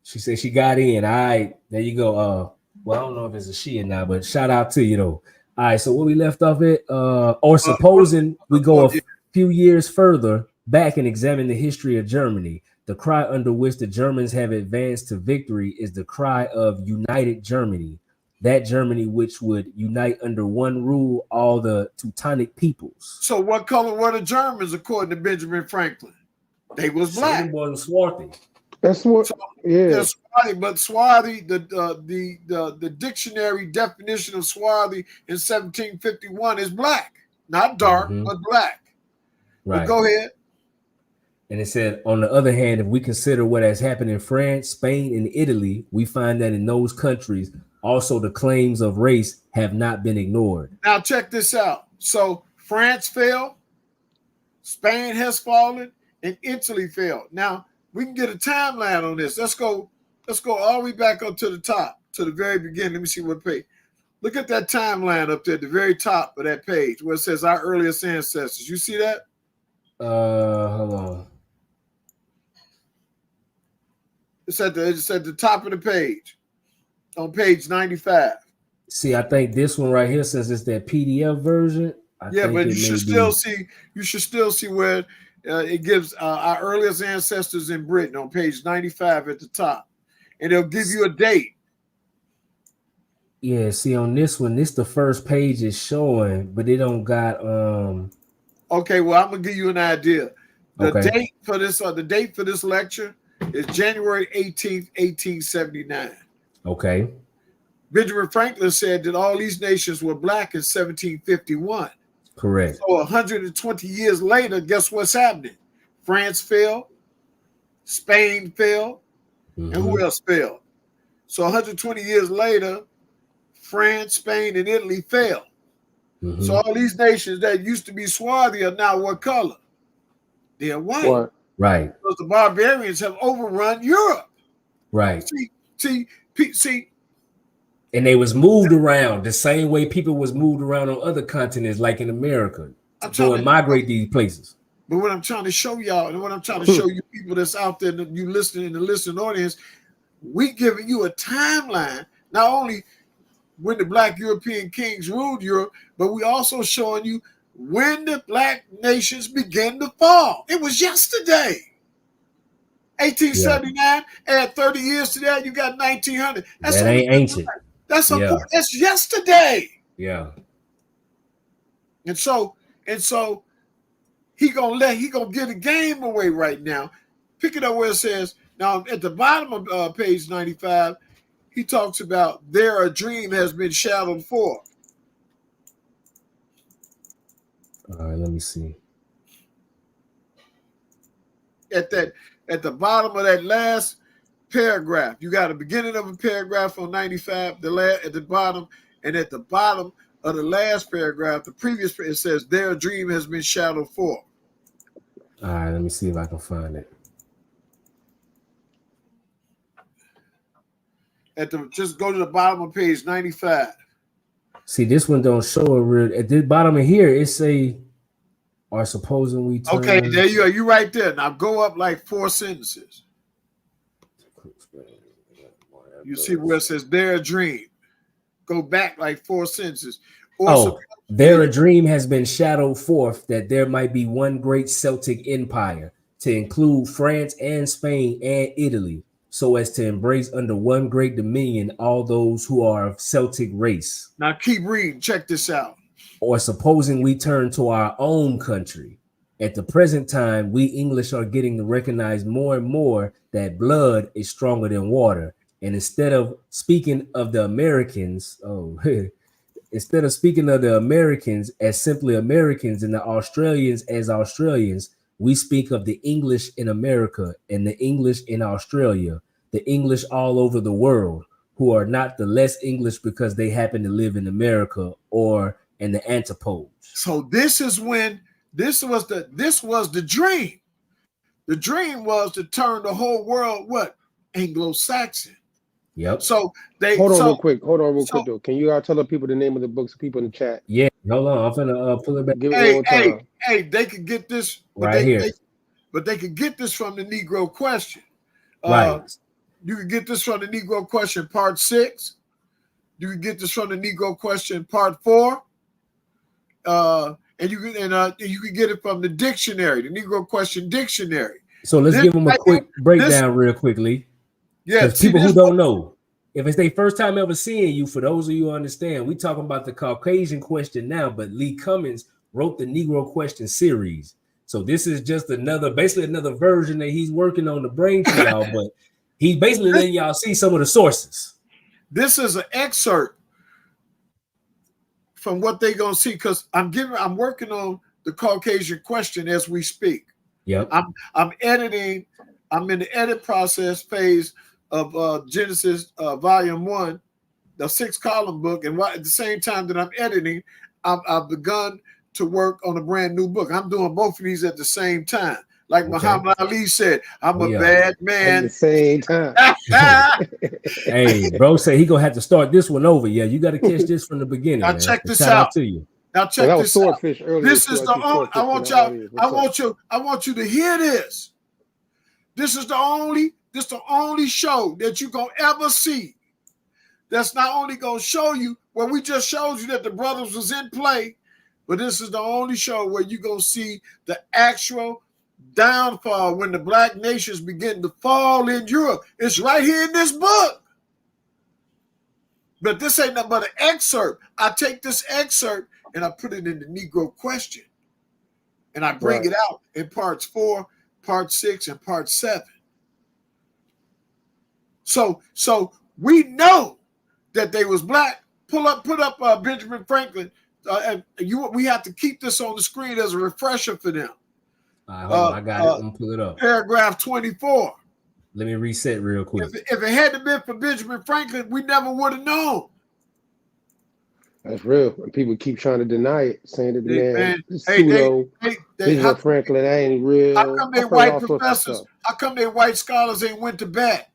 Speaker 1: She said she got in. All right. There you go. Well, I don't know if it's a she or not, but shout out to you though. All right. So where we left off at, or supposing we go a few years further back and examine the history of Germany, the cry under which the Germans have advanced to victory is the cry of United Germany. That Germany which would unite under one rule all the Teutonic peoples.
Speaker 3: So what color were the Germans according to Benjamin Franklin? They was black.
Speaker 1: They wasn't swarthy.
Speaker 4: That's what. Yeah.
Speaker 3: They're swarthy, but swarthy. The dictionary definition of swarthy in 1751 is black, not dark, but black.
Speaker 1: Right.
Speaker 3: But go ahead.
Speaker 1: And it said, on the other hand, if we consider what has happened in France, Spain, and Italy, we find that in those countries, also the claims of race have not been ignored.
Speaker 3: Now check this out. So France fell, Spain has fallen, and Italy fell. Now we can get a timeline on this. Let's go all the way back up to the top, to the very beginning. Let me see what page. Look at that timeline up there at the very top of that page where it says our earliest ancestors. You see that?
Speaker 1: Hold on.
Speaker 3: It's at the top of the page, on page 95.
Speaker 1: See, I think this one right here, since it's that PDF version. But
Speaker 3: you should still see where it gives our earliest ancestors in Britain on page 95 at the top, and it'll give you a date.
Speaker 1: Yeah, see on this one, this the first page is showing, but it don't got
Speaker 3: Okay, well, I'm gonna give you an idea. The
Speaker 1: okay.
Speaker 3: date for this lecture is January 18th, 1879.
Speaker 1: Okay.
Speaker 3: Benjamin Franklin said that all these nations were black in 1751.
Speaker 1: Correct.
Speaker 3: So 120 years later, guess what's happening? France fell, Spain fell, and who else fell? So 120 years later, France, Spain, and Italy fell. So all these nations that used to be swarthy are now what color? They're white.
Speaker 4: What?
Speaker 1: Right.
Speaker 3: Because the barbarians have overrun Europe.
Speaker 1: Right.
Speaker 3: See,
Speaker 1: and they was moved around the same way people was moved around on other continents, like in America, go and migrate these places.
Speaker 3: But what I'm trying to show y'all, and what I'm trying to show you people that's out there, that you listening in the listening audience, we giving you a timeline, not only when the black European kings ruled Europe, but we also showing you when the black nations began to fall. It was yesterday. 1879, add 30 years to that, you got 1900.
Speaker 1: That ain't ancient.
Speaker 3: That's yesterday.
Speaker 1: Yeah.
Speaker 3: And so he gonna give the game away right now. Pick it up where it says, now at the bottom of page 95, he talks about there a dream has been shadowed forth.
Speaker 1: All right, let me see.
Speaker 3: At the bottom of that last paragraph, you got a beginning of a paragraph on 95, at the bottom, and at the bottom of the last paragraph, the previous, it says their dream has been shadowed forth.
Speaker 1: All right, let me see if I can find it.
Speaker 3: Just go to the bottom of page 95.
Speaker 1: See, this one don't show a real. At the bottom of here, it say, "Or supposing we turn."
Speaker 3: Okay, there you are. You right there. Now go up like 4 sentences. You see where it says their dream. Go back like 4 sentences.
Speaker 1: There a dream has been shadowed forth that there might be one great Celtic empire to include France and Spain and Italy, so as to embrace under one great dominion all those who are of Celtic race.
Speaker 3: Now keep reading. Check this out.
Speaker 1: Or supposing we turn to our own country. At the present time, we English are getting to recognize more and more that blood is stronger than water. And instead of speaking of the Americans, instead of speaking of the Americans as simply Americans and the Australians as Australians, we speak of the English in America and the English in Australia, the English all over the world, who are not the less English because they happen to live in America or in the antipodes.
Speaker 3: So this was the dream. The dream was to turn the whole world what? Anglo-Saxon.
Speaker 1: Yep.
Speaker 3: So they
Speaker 4: hold on real quick though. Can you tell the people the name of the books, people in the chat?
Speaker 1: Yeah, hold on. I'm finna pull it back.
Speaker 3: Hey, they could get this but they could get this from the Negro Question.
Speaker 1: Right.
Speaker 3: You could get this from the Negro Question Part 6. You could get this from the Negro Question Part 4. And you can get it from the dictionary, the Negro Question Dictionary.
Speaker 1: So let's give them a quick breakdown real quickly.
Speaker 3: Yeah,
Speaker 1: people who don't know, if it's their first time ever seeing you, for those of you who understand, we talking about the Caucasian question now, but Lee Cummings wrote the Negro Question series. So this is just basically another version that he's working on to bring to y'all, but he's basically letting y'all see some of the sources.
Speaker 3: This is an excerpt from what they're gonna see, because I'm working on the Caucasian question as we speak.
Speaker 1: Yep.
Speaker 3: I'm editing. I'm in the edit process phase of Genesis Volume 1, the 6-column book, and at the same time that I'm editing, I've begun to work on a brand new book. I'm doing both of these at the same time. Like Muhammad Ali said, I'm a bad man.
Speaker 4: At the same time.
Speaker 1: Hey, bro said he gonna have to start this one over. Yeah, you got to catch this from the beginning.
Speaker 3: Now check this out.
Speaker 1: To you.
Speaker 3: Now check this out.
Speaker 4: This
Speaker 3: is the only. I want you to hear this. This is the only show that you're gonna ever see that's not only gonna show you, well, we just showed you that the brothers was in play, but this is the only show where you're gonna see the actual downfall when the black nations begin to fall in Europe. It's right here in this book. But this ain't nothing but an excerpt. I take this excerpt and I put it in the Negro question. And I bring it out in parts 4, part 6, and part 7. So we know that they was black. Put up Benjamin Franklin. We have to keep this on the screen as a refresher for them.
Speaker 1: Hold on, I got it. I'm gonna pull it up.
Speaker 3: Paragraph 24.
Speaker 1: Let me reset real quick.
Speaker 3: If it hadn't been for Benjamin Franklin, we never would have known.
Speaker 4: That's real. And people keep trying to deny it, saying that the man is
Speaker 3: pseudo.
Speaker 4: Benjamin Franklin, that ain't real.
Speaker 3: How come they white professors? How come they white scholars ain't went to bat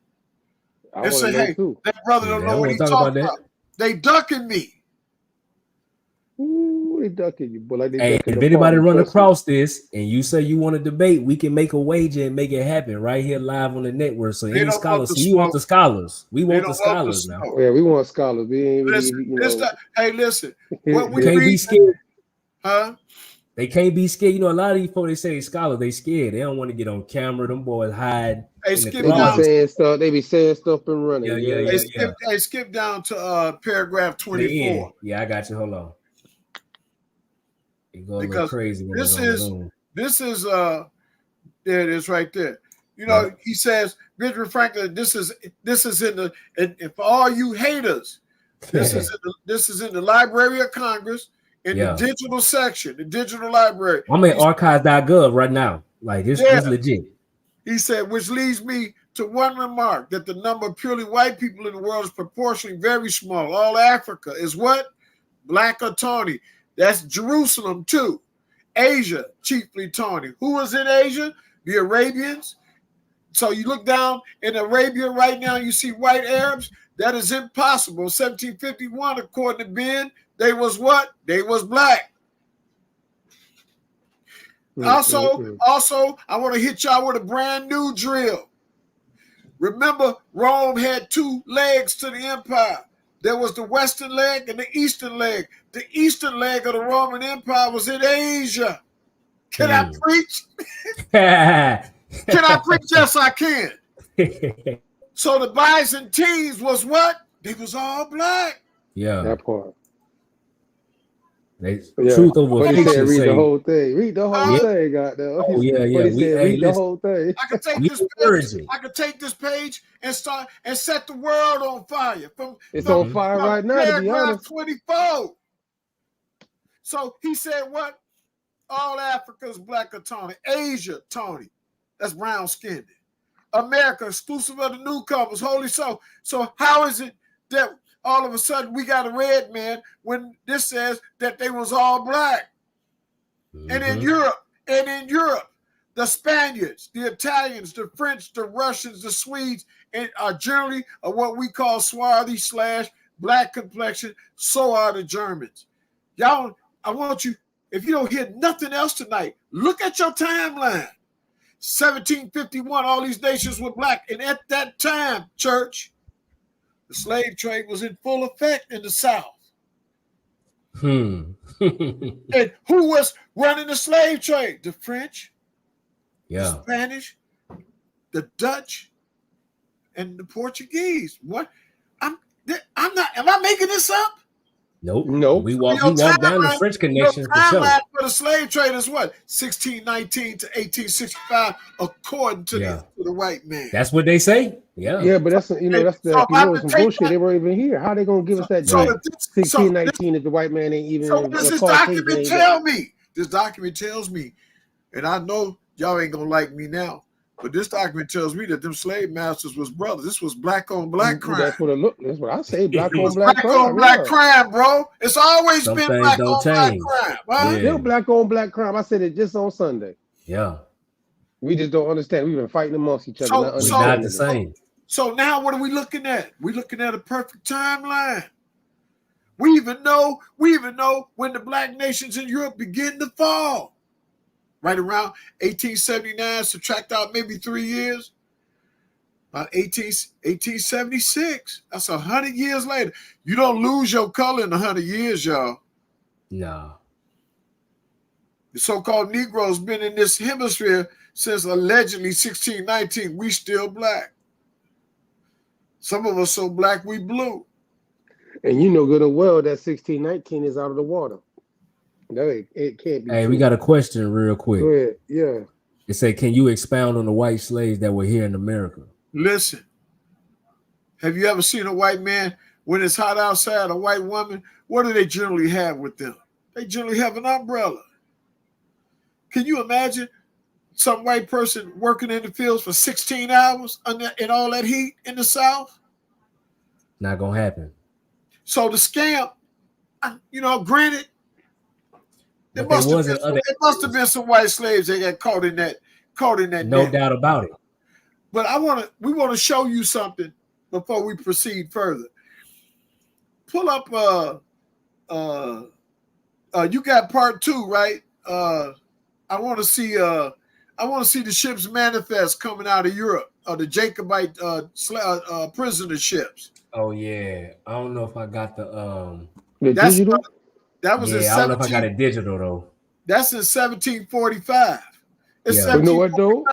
Speaker 3: and say, "Hey, that brother don't know what he's talking about"? They ducking me.
Speaker 4: Ooh, they ducking you, but like they
Speaker 1: hey, if anybody run across this and you say you want to debate, we can make a wager and make it happen right here live on the network. So any scholars, so you want the scholars. We want the scholars now.
Speaker 4: Yeah, we want scholars. We ain't
Speaker 3: hey, listen.
Speaker 1: What we can't be scared.
Speaker 3: Huh?
Speaker 1: They can't be scared. You know, a lot of these folks, they say they scholars, they scared. They don't want to get on camera. Them boys hide.
Speaker 3: Hey,
Speaker 4: they be saying stuff and running.
Speaker 3: Hey, skip down to paragraph 24.
Speaker 1: Yeah, I got you. Hold on. It goes a little crazy.
Speaker 3: This is there it is right there. You know, he says, Benjamin Franklin, this is in the, and for all you haters, this is in the Library of Congress in the digital section, the digital library.
Speaker 1: I'm at archives.gov right now. Like this is legit.
Speaker 3: He said, which leads me to one remark, that the number of purely white people in the world is proportionally very small. All Africa is what? Black or tawny. That's Jerusalem too. Asia, chiefly tawny. Who was in Asia? The Arabians. So you look down in Arabia right now, you see white Arabs. That is impossible. 1751, according to Ben, they was what? They was black. Also, I want to hit y'all with a brand new drill. Remember, Rome had 2 legs to the empire. There was the western leg and the eastern leg. The eastern leg of the Roman Empire was in Asia. Can I preach? Can I preach? Yes, I can. So the Byzantines was what? They was all black.
Speaker 1: Yeah.
Speaker 4: That part.
Speaker 1: Truth over fiction.
Speaker 4: Read the whole thing. Read the whole thing, goddamn.
Speaker 1: Oh, yeah.
Speaker 4: Read the whole thing.
Speaker 3: I could take this page and start and set the world on fire.
Speaker 4: It's on fire right now, to be honest.
Speaker 3: 24. So he said what? All Africa's black or tawny. Asia, tawny. That's brown skinned. America, exclusive of the newcomers, holy soul. So how is it that all of a sudden we got a red man when this says that they was all black? And in Europe, the Spaniards, the Italians, the French, the Russians, the Swedes, and are generally what we call swarthy / black complexion. So are the Germans. Y'all, I want you, if you don't hear nothing else tonight, look at your timeline. 1751, all these nations were black. And at that time, church, the slave trade was in full effect in the South. And who was running the slave trade? The French, the Spanish, the Dutch, and the Portuguese. What? I'm not. Am I making this up?
Speaker 1: Nope. We walk down the French connection for sure.
Speaker 3: For the slave trade is what? 1619 to 1865, according to the white man.
Speaker 1: That's what they say. Yeah,
Speaker 4: but that's some bullshit. They weren't even here. How they gonna give us that? 1619 if the white man ain't even.
Speaker 3: So what does this document tell me? This document tells me, and I know y'all ain't gonna like me now, but this document tells me that them slave masters was brothers. This was black on black crime.
Speaker 4: That's what it looked. That's what I say. Black on black crime.
Speaker 3: Black on black crime, bro. It's always been black on black crime. Right?
Speaker 4: Still black on black crime. I said it just on Sunday.
Speaker 1: Yeah.
Speaker 4: We just don't understand. We've been fighting amongst each other.
Speaker 1: Not the same.
Speaker 3: So now what are we looking at? We're looking at a perfect timeline. We even know when the black nations in Europe begin to fall. Right around 1879, subtract out maybe 3 years. About 1876. That's 100 years later. You don't lose your color in 100 years, y'all.
Speaker 1: No.
Speaker 3: The so-called Negroes been in this hemisphere since allegedly 1619. We still black. Some of us so black we blue.
Speaker 4: And you know good and well that 1619 is out of the water. It can't be.
Speaker 1: Hey,
Speaker 4: true.
Speaker 1: we got a question real
Speaker 4: Go
Speaker 1: quick.
Speaker 4: ahead. Yeah.
Speaker 1: It said, can you expound on the white slaves that were here in America?
Speaker 3: Listen, have you ever seen a white man when it's hot outside, a white woman? What do they generally have with them? They generally have an umbrella. Can you imagine some white person working in the fields for 16 hours in all that heat in the South?
Speaker 1: Not gonna happen.
Speaker 3: So the scam, granted,
Speaker 1: But
Speaker 3: it must have been some white slaves that got caught in that
Speaker 1: no
Speaker 3: net.
Speaker 1: doubt about it.
Speaker 3: But we want to show you something before we proceed further. Pull up you got part 2, right? I want to see the ship's manifest coming out of Europe, the Jacobite prisoner ships.
Speaker 1: Oh yeah. I don't know if I got the
Speaker 4: digital.
Speaker 3: That was in
Speaker 1: I don't know if I got it digital though.
Speaker 3: That's in 1745. It's
Speaker 1: Yeah.
Speaker 4: You know what though?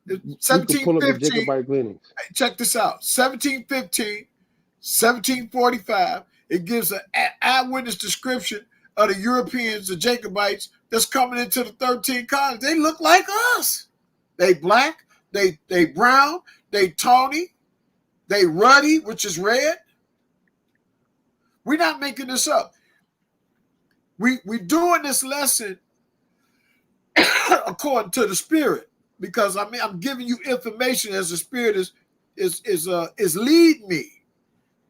Speaker 3: 1715.
Speaker 4: Jacobite gleanings.
Speaker 3: Check this out. 1715, 1745. It gives an eyewitness description of the Europeans, the Jacobites, that's coming into the 13 colonies. They look like us. They black, they brown, they tawny, they ruddy, which is red. We're not making this up. We're doing this lesson according to the Spirit, because I'm giving you information as the Spirit is leading me.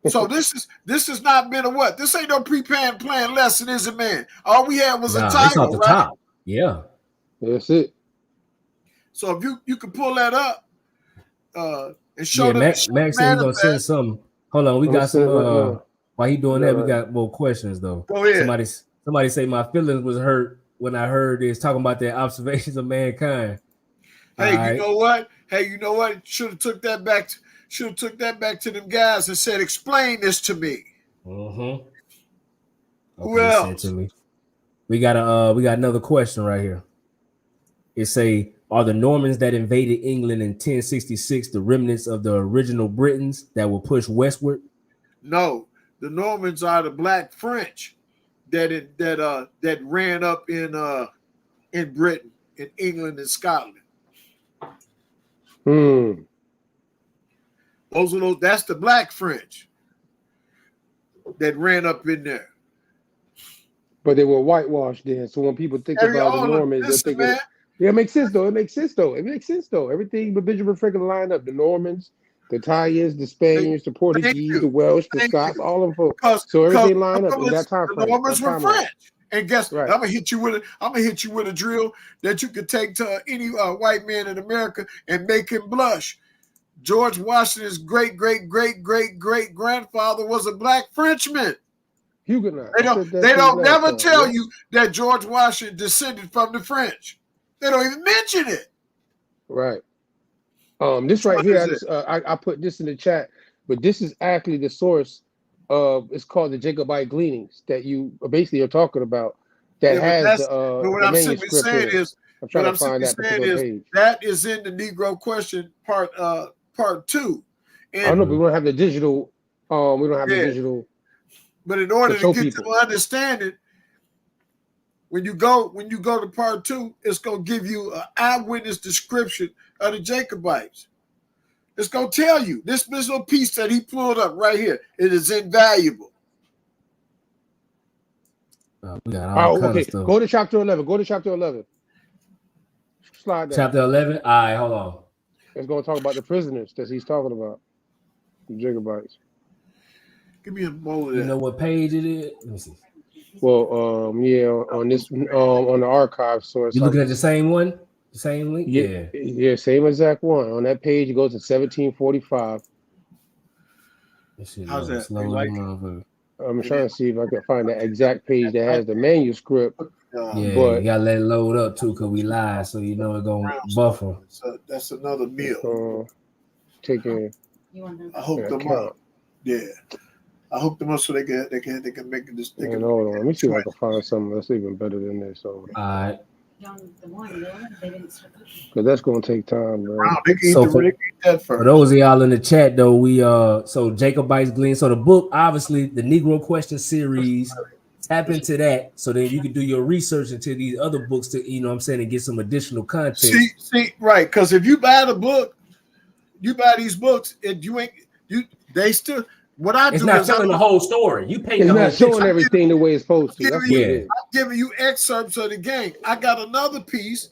Speaker 3: So this has not been a what? This ain't no pre-planned lesson, is it, man? All we had was a title,
Speaker 1: it's off the top. Yeah.
Speaker 4: That's it.
Speaker 3: So if you can pull that up and show them.
Speaker 1: Max said he's gonna send some. Hold on, we got some. While he doing that, we got more questions though.
Speaker 3: Go ahead.
Speaker 1: Somebody say my feelings was hurt when I heard this talking about their observations of mankind.
Speaker 3: Hey, you know what? Should have took that back to them guys and said, explain this to me.
Speaker 1: Okay,
Speaker 3: who else?
Speaker 1: To me. We got another question right here. It say, are the Normans that invaded England in 1066 the remnants of the original Britons that were pushed westward?
Speaker 3: No, the Normans are the Black French that ran up in Britain, in England and Scotland. That's the Black French that ran up in there.
Speaker 4: But they were whitewashed then. So when people think about the Normans, they're thinking, it makes sense though. It makes sense though. Everything but Benjamin Franklin lined up. The Normans, the Italians, the Spaniards, the Portuguese, the Welsh, the Scots, all of them. So everything lined up in that time frame.
Speaker 3: The Normans were French. And guess what? I'm gonna hit you with a drill that you could take to any white man in America and make him blush. George Washington's great grandfather was a Black Frenchman.
Speaker 4: Huguenot.
Speaker 3: They don't never tell you that George Washington descended from the French. They don't even mention it.
Speaker 4: Right. This right here, I put this in the chat, but this is actually the source of, it's called the Jacobite Gleanings that you basically are talking about. That has
Speaker 3: what I'm simply saying is,
Speaker 4: I'm trying to find that particular page.
Speaker 3: That is in the Negro question part 2. And
Speaker 4: I don't know, but we don't have the digital. We don't have the digital.
Speaker 3: But in order to get to understand it, when you go to part 2, it's gonna give you an eyewitness description of the Jacobites. It's gonna tell you this little piece that he pulled up right here. It is invaluable.
Speaker 1: We got all kinds of stuff.
Speaker 4: Go to chapter 11. Slide down.
Speaker 1: Chapter 11. All right, hold on.
Speaker 4: It's gonna talk about the prisoners that he's talking about, the Jacobites.
Speaker 3: Give me a moment.
Speaker 1: You know what page it is? Let me see.
Speaker 4: Well, on this, on the archive source.
Speaker 1: You looking at the same one? The same link?
Speaker 4: Yeah, same exact one. On that page, it goes to 1745.
Speaker 3: How's that?
Speaker 4: I'm trying to see if I can find the exact page that has the manuscript.
Speaker 1: But you gotta let it load up too, cause we live, so you know it's gonna buffer.
Speaker 3: So that's another meal.
Speaker 4: I
Speaker 3: hooked them up. Yeah. I hooked them up so they can make this thing.
Speaker 4: Hold on, let me see if I can find something that's even better than this.
Speaker 1: All right.
Speaker 4: Because that's gonna take time, man.
Speaker 3: Wow, they can
Speaker 1: So
Speaker 3: eat that
Speaker 1: for
Speaker 3: first.
Speaker 1: those of y'all in the chat though, we so Jacobites Glean. So the book, obviously, the Negro Question series. Tap into that so then you can do your research into these other books to, you know what I'm saying, and get some additional context.
Speaker 3: See, right. Because if you buy the book, you buy these books, and they still what I
Speaker 1: It's
Speaker 3: do
Speaker 1: not
Speaker 3: is
Speaker 1: telling the whole story. You paint
Speaker 4: It's
Speaker 1: the whole
Speaker 4: not showing
Speaker 1: picture.
Speaker 4: everything the way it's supposed to. That's what it is.
Speaker 3: I'm giving you excerpts of the game. I got another piece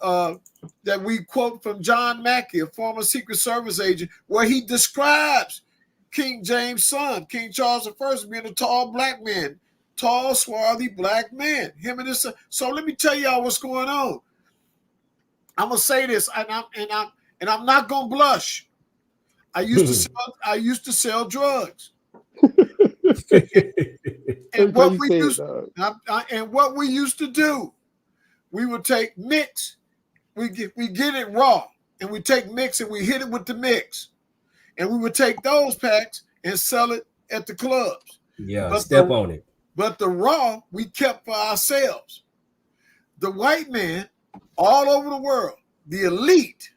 Speaker 3: that we quote from John Mackey, a former Secret Service agent, where he describes King James' son, King Charles I, being a tall black man, tall, swarthy black man. Him and his son. So let me tell y'all what's going on. I'm gonna say this, and I'm not gonna blush. I used to sell drugs. And what we used to do, we would take mix. We get it raw, and we take mix and we hit it with the mix, and we would take those packs and sell it at the clubs.
Speaker 1: Yeah, step on it.
Speaker 3: But the raw we kept for ourselves. The white man all over the world, the elite,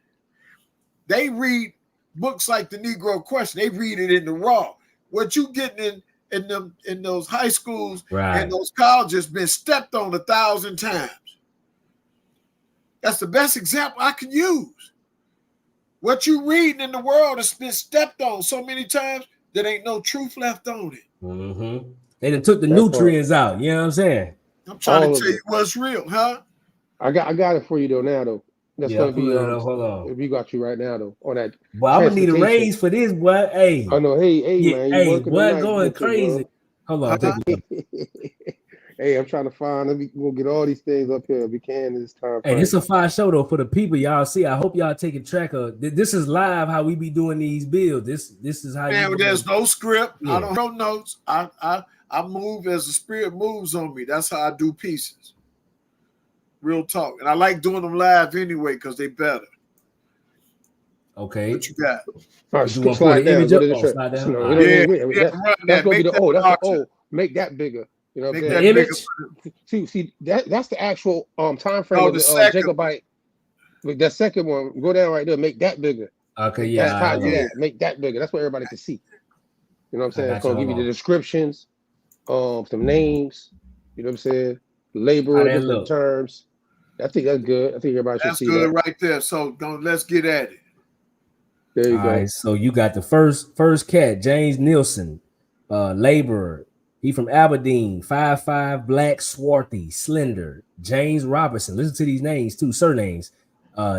Speaker 3: they read books like the Negro Question. They read it in the raw. What you getting in those high schools and those colleges been stepped on 1,000 times. That's the best example I can use. What you reading in the world has been stepped on so many times that ain't no truth left on it.
Speaker 1: Mm-hmm. They done took the nutrients out. You know what I'm saying?
Speaker 3: I'm trying to tell you what's real, huh?
Speaker 4: I got it for you though now though. That's gonna be
Speaker 1: hold on.
Speaker 4: We got you right now though on that.
Speaker 1: Well, I'm gonna need a raise for this, boy. Hey,
Speaker 4: I know. Hey, man, you working
Speaker 1: what
Speaker 4: tonight,
Speaker 1: going crazy? Hold on, take it.
Speaker 4: Hey, I'm trying to find. We'll get all these things up here if we can this time.
Speaker 1: Hey, it's a fire show though for the people y'all see. I hope y'all taking track of. This is live how we be doing these builds. This is how.
Speaker 3: Man, there's no script. Yeah. I don't know notes. I move as the spirit moves on me. That's how I do pieces. Real talk. And I like doing them live anyway because they better.
Speaker 1: Okay.
Speaker 3: What you got?
Speaker 4: All right, you want to put the image up? Slide down. That's gonna be the make that bigger. You know what I'm saying?
Speaker 1: Image.
Speaker 4: See that's the actual time frame of the Jacobite. That second one, go down right there, make that bigger.
Speaker 1: Okay, yeah.
Speaker 4: That's how you make that bigger. That's what everybody can see. You know what I'm saying? It's gonna give you the descriptions, some names, you know what I'm saying? Labor, different terms. I think that's good. I think everybody should see that. That's good
Speaker 3: right there. So let's get at it.
Speaker 4: There you go.
Speaker 1: Right, so you got the first cat, James Nielsen, laborer. He from Aberdeen, 5'5", black, swarthy, slender. James Robertson. Listen to these names too, surnames.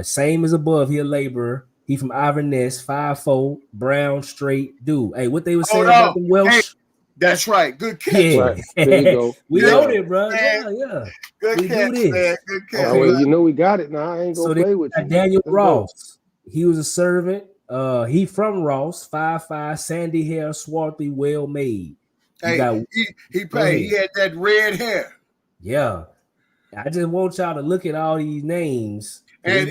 Speaker 1: Same as above. He a laborer. He from Inverness, 5'4", brown, straight dude. Hey, what they were saying about the Welsh?
Speaker 3: Hey, that's right. Good catch.
Speaker 1: Yeah.
Speaker 4: Right. There you go.
Speaker 1: We own it, bro. Yeah.
Speaker 3: Good catch, man. Good catch.
Speaker 4: Okay. Well, you know we got it now. I ain't gonna play with you.
Speaker 1: Daniel Ross. He was a servant. He from Ross, 5'5", sandy hair, swarthy, well made.
Speaker 3: He paid. He had that red hair.
Speaker 1: Yeah. I just want y'all to look at all these names.
Speaker 3: And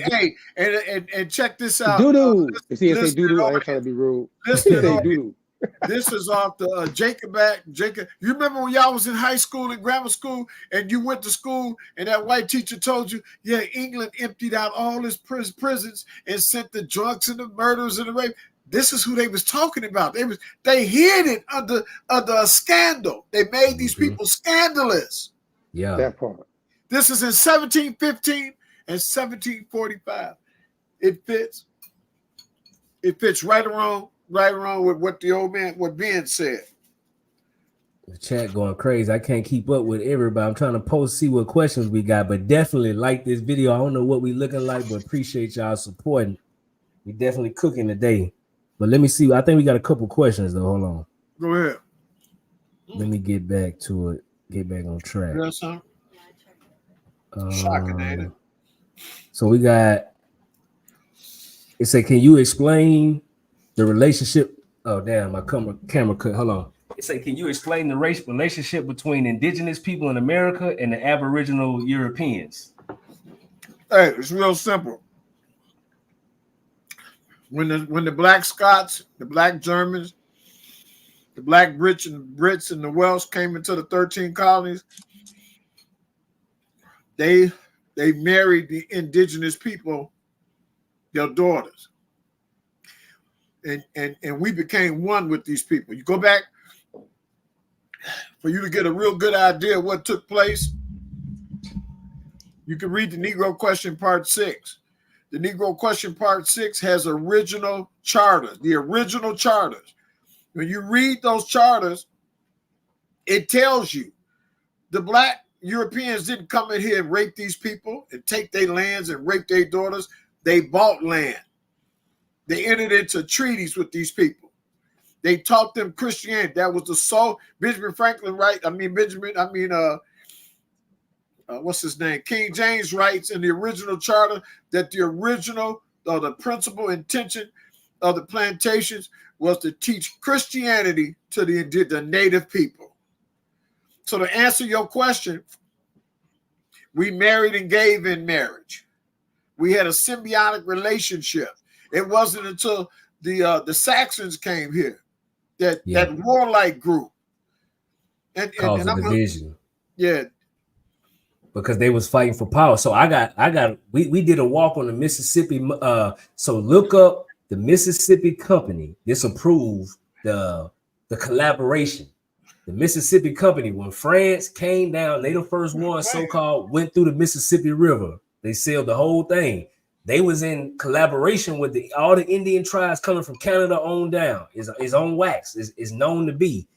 Speaker 3: check this out.
Speaker 4: Doodoo. Say doodoo. I ain't trying to be rude.
Speaker 3: Doodoo. This is off the Jacob. You remember when y'all was in high school and grammar school, and you went to school, and that white teacher told you, yeah, England emptied out all his prisons and sent the drunks and the murderers and the rape. This is who they was talking about. They hid it under a scandal. They made these people scandalous.
Speaker 1: Yeah,
Speaker 4: that part.
Speaker 3: This is in 1715 and 1745. It fits. It fits right around with what the old man, what Ben said.
Speaker 1: The chat going crazy. I can't keep up with everybody. I'm trying to see what questions we got, but definitely like this video. I don't know what we looking like, but appreciate y'all supporting. We definitely cooking today. But let me see. I think we got a couple questions though. Hold on.
Speaker 3: Go ahead.
Speaker 1: Let me get back to it. Get back on track.
Speaker 3: You got something? Shocking, ain't it?
Speaker 1: So we got. It said, "Can you explain the relationship?" Oh damn, my camera cut. Hold on. It said, "Can you explain the relationship between indigenous people in America and the Aboriginal Europeans?"
Speaker 3: Hey, it's real simple. When the Black Scots, the Black Germans, the Black Brits and the Welsh came into the 13 colonies, they they married the indigenous people, their daughters. And we became one with these people. You go back, for you to get a real good idea of what took place, you can read the Negro Question Part 6. The Negro Question Part 6 has original charters, the original charters. When you read those charters, it tells you the black Europeans didn't come in here and rape these people and take their lands and rape their daughters. They bought land. They entered into treaties with these people. They taught them Christianity. That was the soul. Benjamin Franklin, what's his name? King James writes in the original charter that the original or the principal intention of the plantations was to teach Christianity to the native people. So to answer your question, we married and gave in marriage. We had a symbiotic relationship. It wasn't until the Saxons came here that warlike group and
Speaker 1: caused a division.
Speaker 3: Yeah,
Speaker 1: because they was fighting for power. So we did a walk on the Mississippi. So look up the Mississippi Company. This approved the collaboration. The Mississippi Company, when France came down, they the first one so-called went through the Mississippi River. They sailed the whole thing. They was in collaboration with all the Indian tribes coming from Canada on down. Is on wax. Is known to be.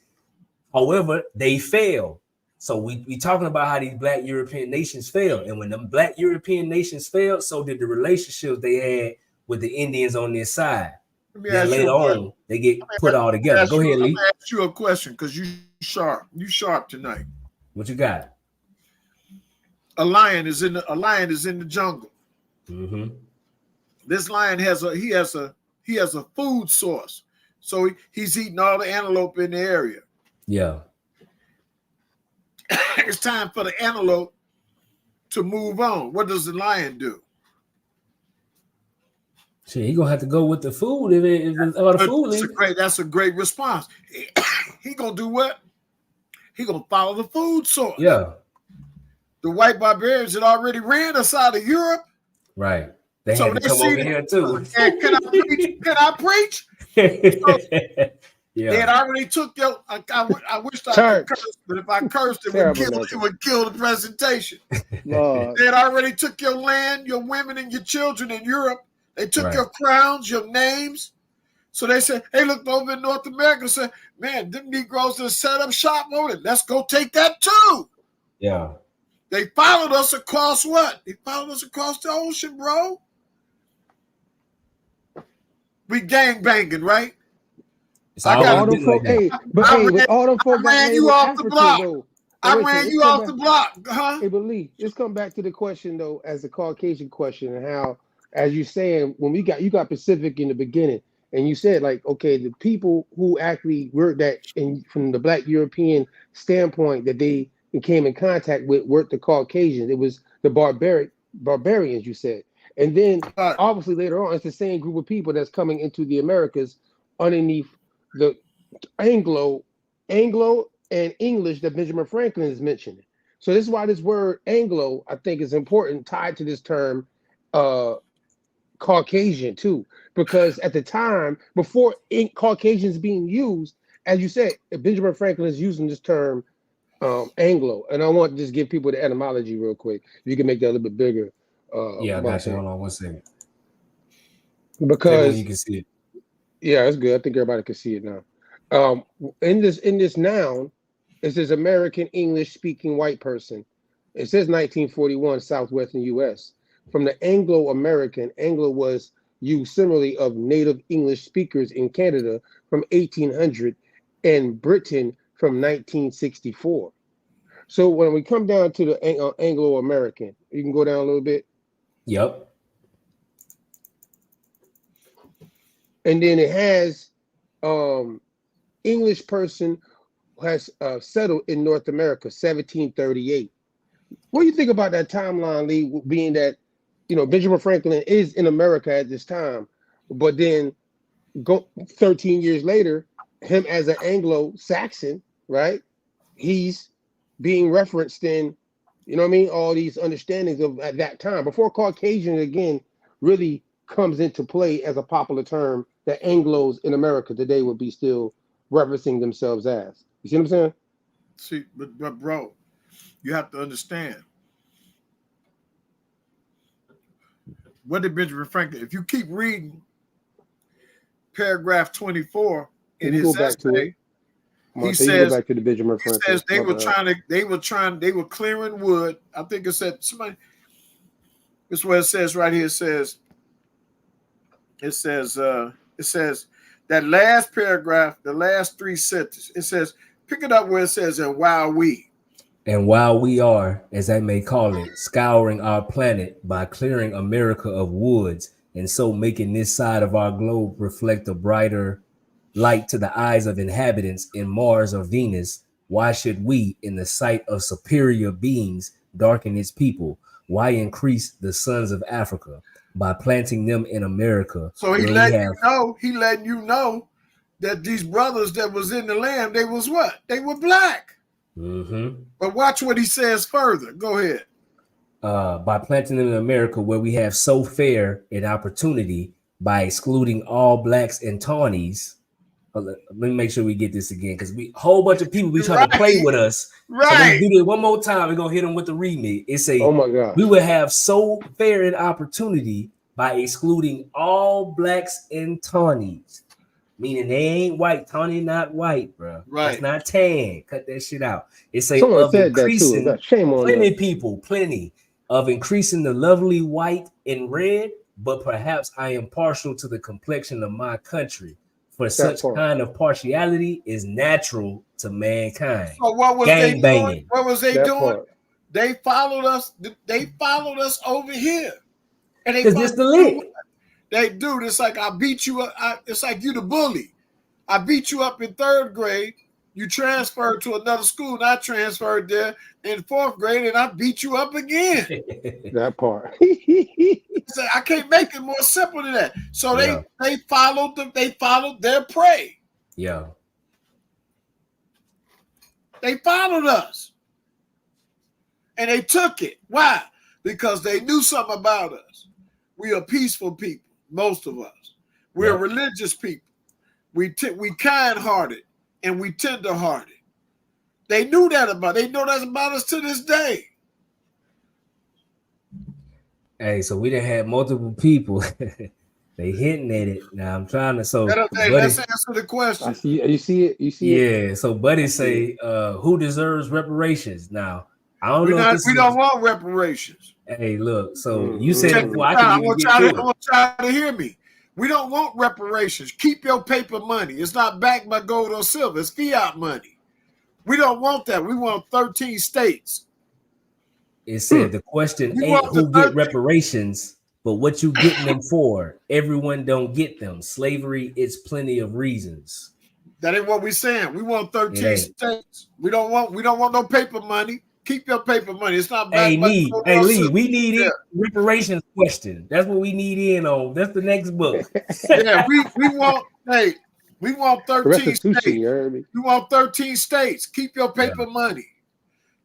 Speaker 1: However, they failed. So we talking about how these black European nations failed. And when the black European nations failed, so did the relationships they had with the Indians on their side. Then later on, they get put all together. Go ahead, Lee.
Speaker 3: I'm gonna ask you a question because you sharp. You sharp tonight.
Speaker 1: What you got?
Speaker 3: A lion is in the jungle.
Speaker 1: Mm-hmm.
Speaker 3: This lion has a food source, so he's eating all the antelope in the area.
Speaker 1: Yeah,
Speaker 3: it's time for the antelope to move on. What does the lion do?
Speaker 1: Shit, he gonna have to go with the food if it's about the food.
Speaker 3: That's a great response. He gonna do what? He gonna follow the food source.
Speaker 1: Yeah.
Speaker 3: The white barbarians had already ran us out of Europe.
Speaker 1: Right. They had to come over here too.
Speaker 3: And can I preach?
Speaker 1: Yeah.
Speaker 3: They had already took your. I wish I could curse, but if I cursed, it would kill the presentation. They had already took your land, your women, and your children in Europe. They took your crowns, your names. So they said, hey, looked over in North America and said, man, them Negroes that set up shop on it. Let's go take that too.
Speaker 1: Yeah.
Speaker 3: They followed us across what? They followed us across the ocean, bro. We gang banging, right?
Speaker 1: I ran
Speaker 3: you off the block. I ran you off the block, huh?
Speaker 4: Hey, but Lee, let's come back to the question though, as the Caucasian question, and how, as you're saying, when you got Pacific in the beginning, and you said like, okay, the people who actually were that, from the Black European standpoint, that they came in contact with were the Caucasians. It was the barbarians, you said. And then obviously later on, it's the same group of people that's coming into the Americas underneath the Anglo and English that Benjamin Franklin is mentioning. So this is why this word Anglo, I think, is important, tied to this term Caucasian too, because at the time, before Caucasians being used, as you said, Benjamin Franklin is using this term Anglo. And I want to just give people the etymology real quick. If you can make that a little bit bigger.
Speaker 1: Yeah, I got you. Hold on 1 second.
Speaker 4: Because
Speaker 1: you can see it.
Speaker 4: Yeah, it's good. I think everybody can see it now. In this noun, it says American English speaking white person. It says 1941, Southwestern U.S. From the Anglo-American, Anglo was used similarly of native English speakers in Canada from 1800 and Britain from 1964. So when we come down to the Anglo-American, you can go down a little bit.
Speaker 1: Yep.
Speaker 4: And then it has English person has settled in North America, 1738. What do you think about that timeline, Lee, being that, Benjamin Franklin is in America at this time, but then 13 years later, him as an Anglo-Saxon, right? He's being referenced in You know what I mean? All these understandings of at that time before Caucasian again really comes into play as a popular term that Anglos in America today would be still referencing themselves as. You see what I'm saying?
Speaker 3: See, but bro, you have to understand. What did Benjamin Franklin? If you keep reading paragraph 24 in his essay, he says,
Speaker 4: go back to the Benjamin Franklin.
Speaker 3: They were clearing wood. I think it said somebody. This is what it says right here. It says that last paragraph, the last three sentences. It says, pick it up where it says, and while we
Speaker 1: are, as I may call it, scouring our planet by clearing America of woods, and so making this side of our globe reflect a brighter light to the eyes of inhabitants in Mars or Venus, why should we, in the sight of superior beings, darken its people? Why increase the sons of Africa by planting them in America?
Speaker 3: So he letting you know that these brothers that was in the land, they was what? They were black.
Speaker 1: Mm-hmm.
Speaker 3: But watch what he says further. Go ahead.
Speaker 1: By planting them in America, where we have so fair an opportunity, by excluding all blacks and tawnies. Let me make sure we get this again, because we whole bunch of people be trying to play with us.
Speaker 3: Right.
Speaker 1: So let's do this one more time. We're gonna hit them with the remix. It say,
Speaker 4: oh my God,
Speaker 1: we will have so fair an opportunity by excluding all blacks and tawnies. Meaning they ain't white. Tawny not white, bro.
Speaker 3: Right.
Speaker 1: It's not tan. Cut that shit out. It say
Speaker 4: someone
Speaker 1: of
Speaker 4: said
Speaker 1: increasing
Speaker 4: that too. Shame on
Speaker 1: plenty
Speaker 4: them.
Speaker 1: people, plenty of increasing the lovely white and red, but perhaps I am partial to the complexion of my country. For such kind of partiality is natural to mankind.
Speaker 3: So what was
Speaker 1: Gang banging.
Speaker 3: What was they doing?
Speaker 4: Part.
Speaker 3: They followed us. They followed us over here. And
Speaker 1: because this the lick.
Speaker 3: They do. It's like I beat you up. It's like you the bully. I beat you up in 3rd grade. You transferred to another school, and I transferred there in 4th grade, and I beat you up again.
Speaker 4: That part.
Speaker 3: So I can't make it more simple than that. So they followed them. They followed their prey.
Speaker 1: Yeah.
Speaker 3: They followed us, and they took it. Why? Because they knew something about us. We are peaceful people, most of us. We're religious people. We kind-hearted and we tender-hearted. They knew that about. They know that's about us to this day.
Speaker 1: Hey, so we done had multiple people. They hitting at it. Now I'm trying to. So
Speaker 3: let's answer the question.
Speaker 4: I see. You see it. You see it.
Speaker 1: Yeah. So Buddy say, who deserves reparations? Now I don't know.
Speaker 3: We don't want reparations.
Speaker 1: Hey, look. So you said before,
Speaker 3: I want y'all to hear me. We don't want reparations. Keep your paper money. It's not backed by gold or silver. It's fiat money. We don't want that. We want 13 states.
Speaker 1: It said the question ain't who get reparations, but what you getting them for. Everyone don't get them. Slavery, it's plenty of reasons.
Speaker 3: That ain't what we're saying. We want 13 states. We don't want no paper money. Keep your paper money. It's not backed by
Speaker 1: Lee, we need reparations question. That's what we need in on. That's the next book.
Speaker 3: Yeah, we want 13 states. We want 13 states. Keep your paper money.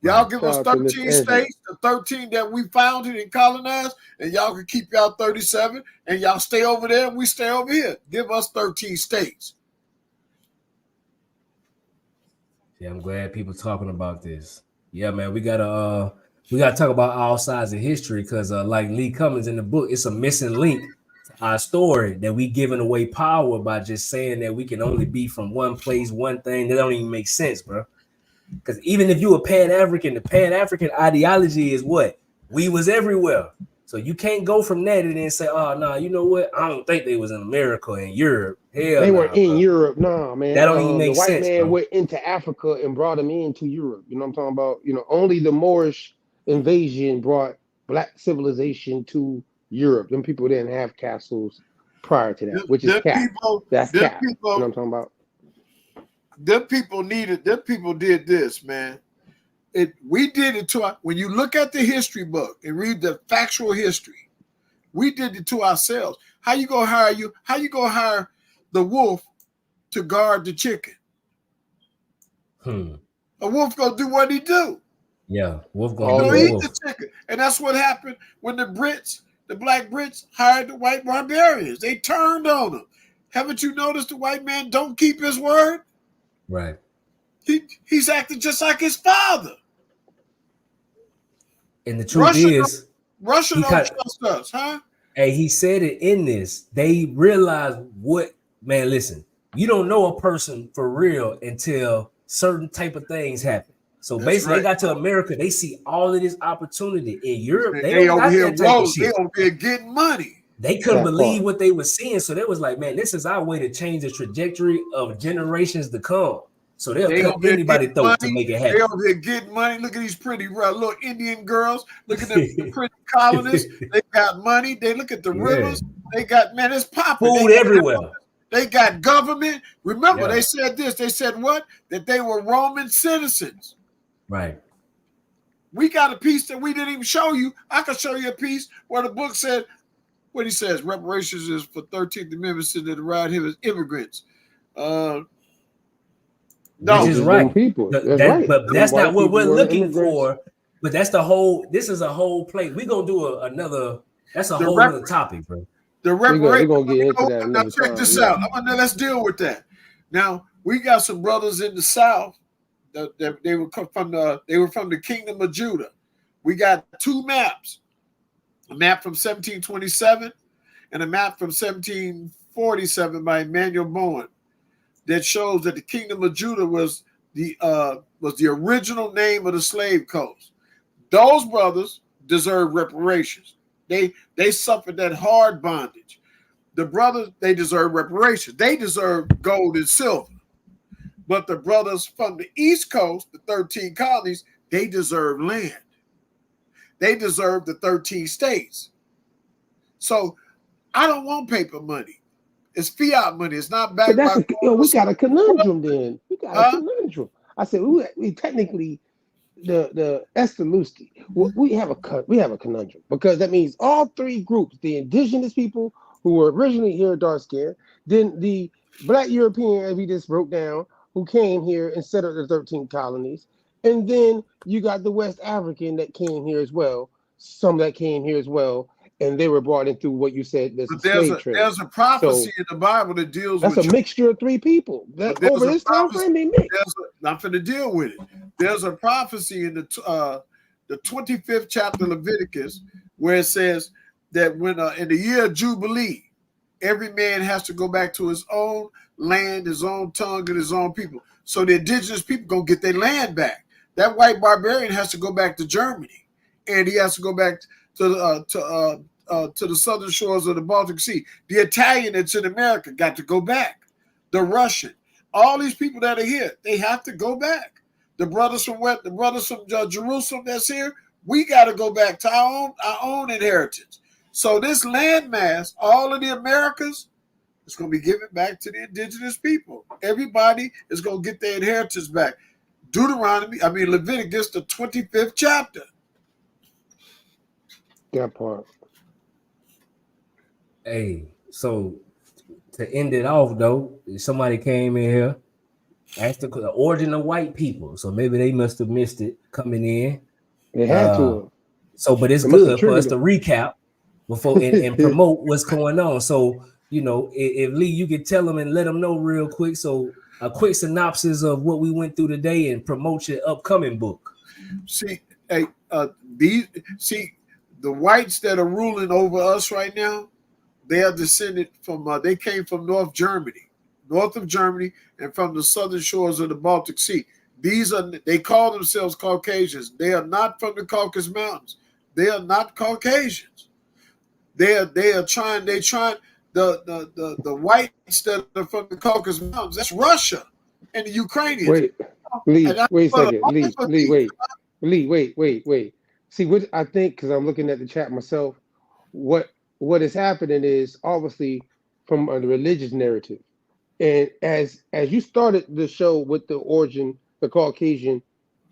Speaker 3: Y'all give us 13 states, the 13 that we founded and colonized, and y'all can keep y'all 37, and y'all stay over there and we stay over here. Give us 13 states.
Speaker 1: Yeah, I'm glad people talking about this. Yeah, man, we gotta talk about all sides of history, because like Lee Cummings in the book, it's a missing link to our story that we giving away power by just saying that we can only be from one place, one thing. That don't even make sense, bro. Because even if you were Pan-African, the Pan-African ideology is what? We was everywhere. So you can't go from that and then say, oh, no, you know what? I don't think they was in America and Europe. Hell,
Speaker 4: they weren't in Europe. No, man.
Speaker 1: That don't even make sense.
Speaker 4: The white man went into Africa and brought them into Europe. You know what I'm talking about? You know, only the Moorish invasion brought black civilization to Europe. Them people didn't have castles prior to that, which is cap. That's cap. You know what I'm talking about?
Speaker 3: Them people did this, man. We did it to when you look at the history book and read the factual history, we did it to ourselves. How you gonna hire the wolf to guard the chicken? A wolf gonna do what he do.
Speaker 1: Yeah, Wolf gonna
Speaker 4: Oh,
Speaker 3: You know,
Speaker 1: be
Speaker 3: eat
Speaker 1: a
Speaker 4: okay.
Speaker 3: the
Speaker 1: wolf.
Speaker 3: chicken. And that's what happened when the black Brits hired the white barbarians. They turned on them. Haven't you noticed the white man don't keep his word?
Speaker 1: Right.
Speaker 3: He's acting just like his father.
Speaker 1: And the truth
Speaker 3: Russia,
Speaker 1: is,
Speaker 3: Russia
Speaker 1: he
Speaker 3: don't
Speaker 1: kind
Speaker 3: trust us, huh?
Speaker 1: hey, he said it in this. They realize what, man, listen, you don't know a person for real until certain type of things happen. So
Speaker 3: That's
Speaker 1: basically, they
Speaker 3: right.
Speaker 1: got to America, they see all of this opportunity. In Europe, they
Speaker 3: They
Speaker 1: don't
Speaker 3: over
Speaker 1: got
Speaker 3: here
Speaker 1: that type of
Speaker 3: rolling. They
Speaker 1: shit.
Speaker 3: over here getting money.
Speaker 1: They couldn't
Speaker 4: That
Speaker 1: believe
Speaker 4: part.
Speaker 1: what they were seeing. So they was like, man, this is our way to change the trajectory of generations to come. So they'll
Speaker 3: They
Speaker 1: cut
Speaker 3: over here
Speaker 1: anybody's
Speaker 3: getting
Speaker 1: throat to
Speaker 3: money.
Speaker 1: make it
Speaker 3: They
Speaker 1: happen.
Speaker 3: over here getting money. Look at these pretty little Indian girls. Look at the pretty colonists. They got money. They look at the
Speaker 1: Yeah.
Speaker 3: rivers. They got, man, it's popping.
Speaker 1: Food everywhere.
Speaker 3: They got government. Remember,
Speaker 1: Yeah.
Speaker 3: they said this. They said what? That they were Roman citizens.
Speaker 1: Right.
Speaker 3: We got a piece that we didn't even show you. I can show you a piece where the book said, what he says, reparations is for 13th Amendment sitting that arrived here as immigrants.
Speaker 1: Which
Speaker 3: No,
Speaker 1: is
Speaker 4: Just them
Speaker 1: right.
Speaker 4: people. That's
Speaker 1: That,
Speaker 4: right.
Speaker 1: but
Speaker 4: Them
Speaker 1: that's not
Speaker 4: white
Speaker 1: what
Speaker 4: people
Speaker 1: we're
Speaker 4: were the
Speaker 1: looking
Speaker 4: immigrants.
Speaker 1: for. But that's the whole. This is a whole play. We're gonna do another. That's a
Speaker 3: the
Speaker 1: whole
Speaker 3: rep,
Speaker 1: other topic, bro.
Speaker 3: the
Speaker 4: We're
Speaker 3: reparations.
Speaker 4: gonna get into that
Speaker 3: Now
Speaker 4: another
Speaker 3: check
Speaker 4: time.
Speaker 3: this
Speaker 4: Yeah.
Speaker 3: out. Let's deal with that. Now we got some brothers in the South that they were from the Kingdom of Judah. We got two maps: a map from 1727 and a map from 1747 by Emmanuel Bowen that shows that the Kingdom of Judah was the original name of the slave coast. Those brothers deserve reparations. They suffered that hard bondage. The brothers, they deserve reparations. They deserve gold and silver. But the brothers from the East Coast, the 13 colonies, they deserve land. They deserve the 13 states. So I don't want paper money. It's fiat money. It's not
Speaker 4: But
Speaker 3: backed by
Speaker 4: we got a conundrum then. We got a
Speaker 3: huh?
Speaker 4: conundrum. I said we technically the Esther Lucy. We have a conundrum because that means all three groups: the indigenous people who were originally here dark skinned, then the Black European, as we just broke down, who came here and set up the 13 colonies, and then you got the West African that came here as well. Some that came here as well, and they were brought in through what you said. There's a slave trade.
Speaker 3: There's a prophecy
Speaker 4: So
Speaker 3: in the Bible that deals
Speaker 4: that's
Speaker 3: with
Speaker 4: a mixture of three people. That over this time frame they mix.
Speaker 3: I'm going to deal with it. There's a prophecy in the 25th chapter of Leviticus where it says that when in the year of Jubilee, every man has to go back to his own land, his own tongue, and his own people. So the indigenous people going to get their land back. That white barbarian has to go back to Germany, and he has to go back to the southern shores of the Baltic Sea. The Italian that's in America got to go back. The Russian, all these people that are here, they have to go back. The brothers from Jerusalem that's here, we got to go back to our own inheritance. So this landmass, all of the Americas, it's going to be given back to the indigenous people. Everybody is going to get their inheritance back. Leviticus, the 25th chapter.
Speaker 4: That part.
Speaker 1: Hey, so to end it off though, somebody came in here, asked the origin of white people. So maybe they must have missed it coming in.
Speaker 4: They had to.
Speaker 1: So, but it's good for us to recap before and promote what's going on. So, if Lee, you could tell them and let them know real quick. So, a quick synopsis of what we went through today and promote your upcoming book.
Speaker 3: See, the whites that are ruling over us right now, they are descended from. They came from north of Germany, and from the southern shores of the Baltic Sea. They call themselves Caucasians. They are not from the Caucasus Mountains. They are not Caucasians. They are trying. The whites that are from the Caucasus Mountains. That's Russia and the Ukrainians.
Speaker 4: Wait a second. Wait. See what I think, because I'm looking at the chat myself. What is happening is obviously from the religious narrative, and as you started the show with the Caucasian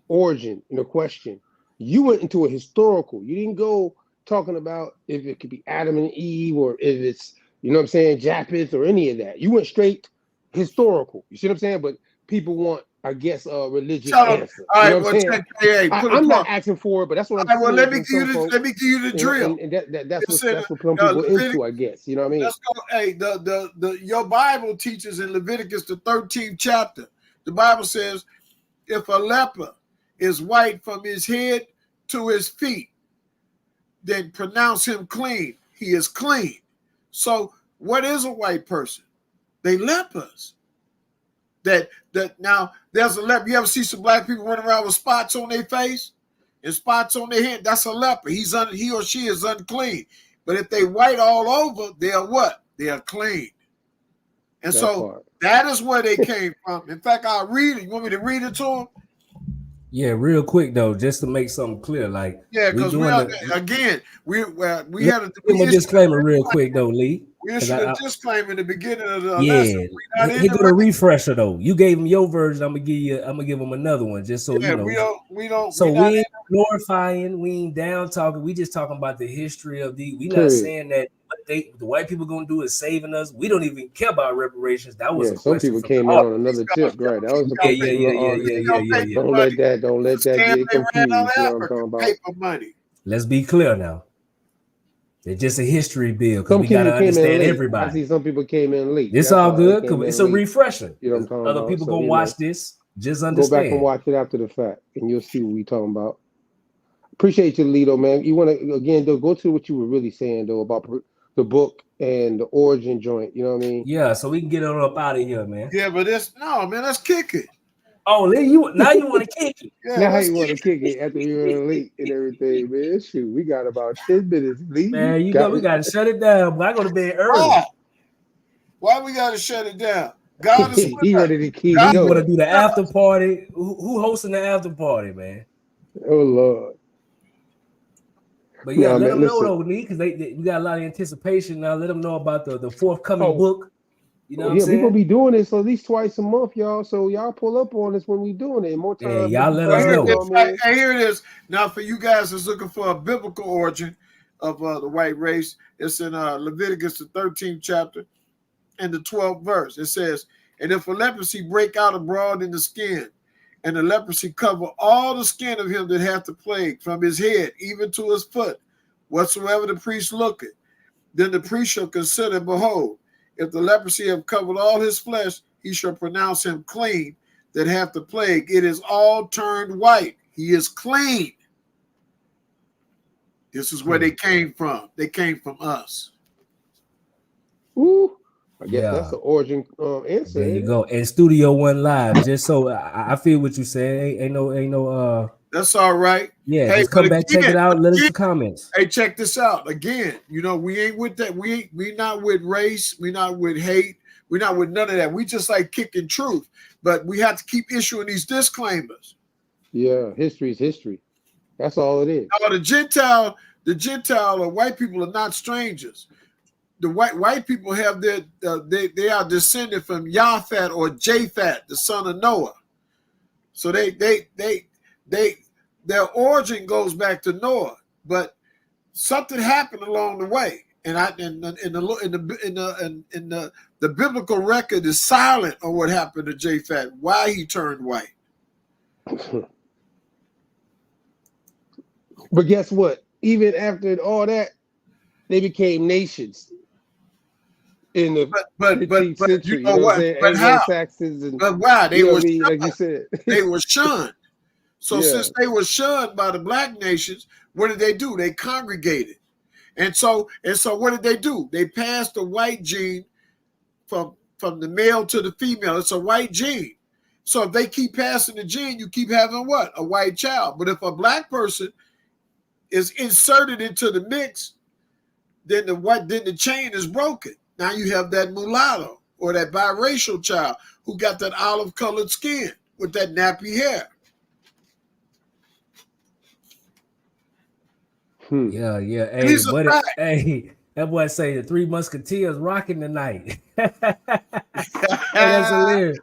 Speaker 4: origin, question, you went into a historical. You didn't go talking about if it could be Adam and Eve or if it's Japheth or any of that. You went straight historical. You see what I'm saying? But people want I guess, religious
Speaker 3: Tell them,
Speaker 4: answer.
Speaker 3: all
Speaker 4: You
Speaker 3: right,
Speaker 4: know what I'm saying?
Speaker 3: check, hey, put
Speaker 4: I'm
Speaker 3: a
Speaker 4: not
Speaker 3: plug.
Speaker 4: asking for it, but that's what I'm
Speaker 3: All right, well,
Speaker 4: saying.
Speaker 3: let me give you the drill.
Speaker 4: And that's
Speaker 3: Listen,
Speaker 4: what some
Speaker 3: now,
Speaker 4: people into, I guess. You know what I mean?
Speaker 3: Let's go. Hey, your Bible teaches in Leviticus, the 13th chapter. The Bible says, if a leper is white from his head to his feet, then pronounce him clean. He is clean. So, what is a white person? They lepers. That now there's a leper. You ever see some black people running around with spots on their face and spots on their head? That's a leper. He or she is unclean. But if they white all over, they're what? They are clean. And
Speaker 4: That
Speaker 3: so
Speaker 4: part.
Speaker 3: that is where they came from. In fact, I'll read it. You want me to read it to them?
Speaker 1: Yeah, real quick though, just to make something clear. Like,
Speaker 3: Yeah, because we had
Speaker 1: give them a disclaimer real quick though, Lee.
Speaker 3: We issued a disclaimer in the beginning of the
Speaker 1: Yeah,
Speaker 3: lesson.
Speaker 1: here go the refresher though. You gave them your version. I'm gonna give them another one, just so you know.
Speaker 3: We don't.
Speaker 1: So we ain't glorifying, we ain't down talking. We just talking about the history of the. We not saying that what the white people gonna do is saving us. We don't even care about reparations. That was a
Speaker 4: some people came in on another tip, right? That was a
Speaker 1: yeah.
Speaker 4: Don't let that get confused. You know what I'm talking about?
Speaker 3: Paper money.
Speaker 1: Let's be clear now. It's just a history bill because
Speaker 4: Some
Speaker 1: we gotta
Speaker 4: people came in
Speaker 1: understand
Speaker 4: late.
Speaker 1: everybody.
Speaker 4: I see some people came in late.
Speaker 1: It's all good because it's a refresher.
Speaker 4: You know what I'm talking
Speaker 1: Other
Speaker 4: about?
Speaker 1: people
Speaker 4: So,
Speaker 1: gonna watch this. Just understand.
Speaker 4: Go back and watch it after the fact, and you'll see what we talking about. Appreciate you, Lito, man. You want to again though go to what you were really saying though about the book and the origin joint. You know what I mean?
Speaker 1: Yeah, so we can get it up out of here, man.
Speaker 3: Yeah, but let's kick it.
Speaker 1: Oh, Lee, you want to kick it?
Speaker 3: Yeah,
Speaker 4: now you want to kick it after you're late and everything, man. Shoot, we got about 10 minutes. Lee,
Speaker 1: man, we got to shut it down. But I go to bed early.
Speaker 3: Why we got to shut it down? God is
Speaker 4: he ready to keep
Speaker 1: going.
Speaker 4: going.
Speaker 1: Want to do the after party? Who hosting the after party, man?
Speaker 4: Oh Lord.
Speaker 1: But yeah, let them know though, Lee, because we got a lot of anticipation now. Let them know about the forthcoming book. You know what I'm saying?
Speaker 4: We're gonna be doing this at least twice a month, y'all. So y'all pull up on us when we doing it. More time.
Speaker 1: Yeah, y'all let us know.
Speaker 3: Hey, here it is. Now, for you guys that's looking for a biblical origin of the white race, it's in Leviticus, the 13th chapter, and the 12th verse. It says, "And if a leprosy break out abroad in the skin, and the leprosy cover all the skin of him that hath the plague, from his head even to his foot, whatsoever the priest looketh, then the priest shall consider, behold, if the leprosy have covered all his flesh, he shall pronounce him clean that hath the plague. It is all turned white. He is clean." This is where they came from. They came from us.
Speaker 4: Ooh, I guess that's the origin answer.
Speaker 1: There you go. And Studio One Live. Just so I feel what you say. Ain't no.
Speaker 3: That's all right.
Speaker 1: Yeah, just come back, check it out. Let us know comments.
Speaker 3: Hey, check this out. Again, we ain't with that. We not with race. We not with hate. We not with none of that. We just like kicking truth. But we have to keep issuing these disclaimers.
Speaker 4: Yeah, history is history. That's all it is.
Speaker 3: Now, the Gentile or white people are not strangers. The white people have they are descended from Japhet or Japhet, the son of Noah. So their origin goes back to Noah, but something happened along the way, and the biblical record is silent on what happened to Japhet, why he turned white.
Speaker 4: But guess what? Even after all that, they became nations in the 15th century.
Speaker 3: You know what? But how?
Speaker 4: Saxons and
Speaker 3: but why? They were
Speaker 4: shunned, like you said.
Speaker 3: They were shunned. So since they were shunned by the black nations, what did they do? They congregated. And so what did they do? They passed the white gene from the male to the female. It's a white gene. So if they keep passing the gene, you keep having what? A white child. But if a black person is inserted into the mix, then the chain is broken. Now you have that mulatto or that biracial child who got that olive colored skin with that nappy hair.
Speaker 1: Yeah. Hey, that boy say the Three Musketeers rocking tonight. That's hilarious.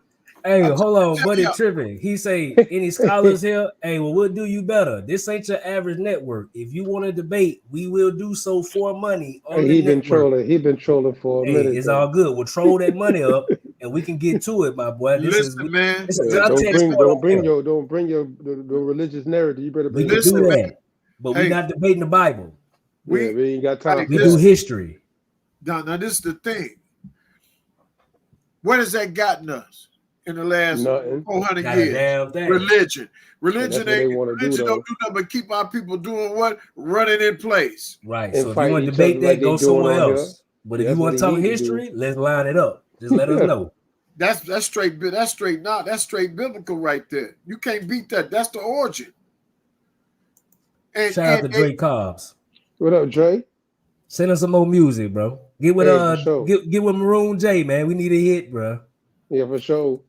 Speaker 1: Hey, hold on, buddy tripping. He say, any scholars here? Hey, well, we'll do you better. This ain't your average network. If you want to debate, we will do so for money.
Speaker 4: He been trolling for a minute.
Speaker 1: It's all good. We'll troll that money up, and we can get to it, my boy.
Speaker 3: Listen, man.
Speaker 1: This is
Speaker 4: Yeah,
Speaker 1: our text point
Speaker 4: don't
Speaker 1: over
Speaker 4: bring the religious narrative. You better
Speaker 1: We
Speaker 4: bring
Speaker 1: can
Speaker 3: Listen,
Speaker 1: do
Speaker 3: man.
Speaker 1: that, but
Speaker 3: Hey.
Speaker 1: we're not debating the Bible.
Speaker 4: we ain't got time.
Speaker 1: We
Speaker 4: for
Speaker 1: do
Speaker 4: that.
Speaker 1: history.
Speaker 3: Now, this is the thing. What has that gotten us in the last
Speaker 4: Nothing.
Speaker 3: 400
Speaker 1: Not a
Speaker 3: years?
Speaker 1: damn thing.
Speaker 3: Religion.
Speaker 4: That's
Speaker 3: Religion
Speaker 4: what they wanna do,
Speaker 3: religion
Speaker 4: though.
Speaker 3: don't do nothing but keep our people doing what? Running in place.
Speaker 1: Right.
Speaker 4: And
Speaker 1: So if you
Speaker 4: fighting
Speaker 1: want to
Speaker 4: each
Speaker 1: debate
Speaker 4: other like
Speaker 1: that, go
Speaker 4: they doing
Speaker 1: somewhere
Speaker 4: on
Speaker 1: else. But if
Speaker 4: That's
Speaker 1: you want
Speaker 4: what
Speaker 1: to
Speaker 4: they
Speaker 1: talk
Speaker 4: need to do.
Speaker 1: history, let's line it up. Just let us know.
Speaker 3: That's straight biblical right there. You can't beat that. That's the origin. And,
Speaker 1: Shout out to Drake Cobbs.
Speaker 4: What up, Dre?
Speaker 1: Send us some more music, bro. Get with
Speaker 4: Hey, for sure.
Speaker 1: get with Maroon J, man. We need a hit, bro.
Speaker 4: Yeah, for sure.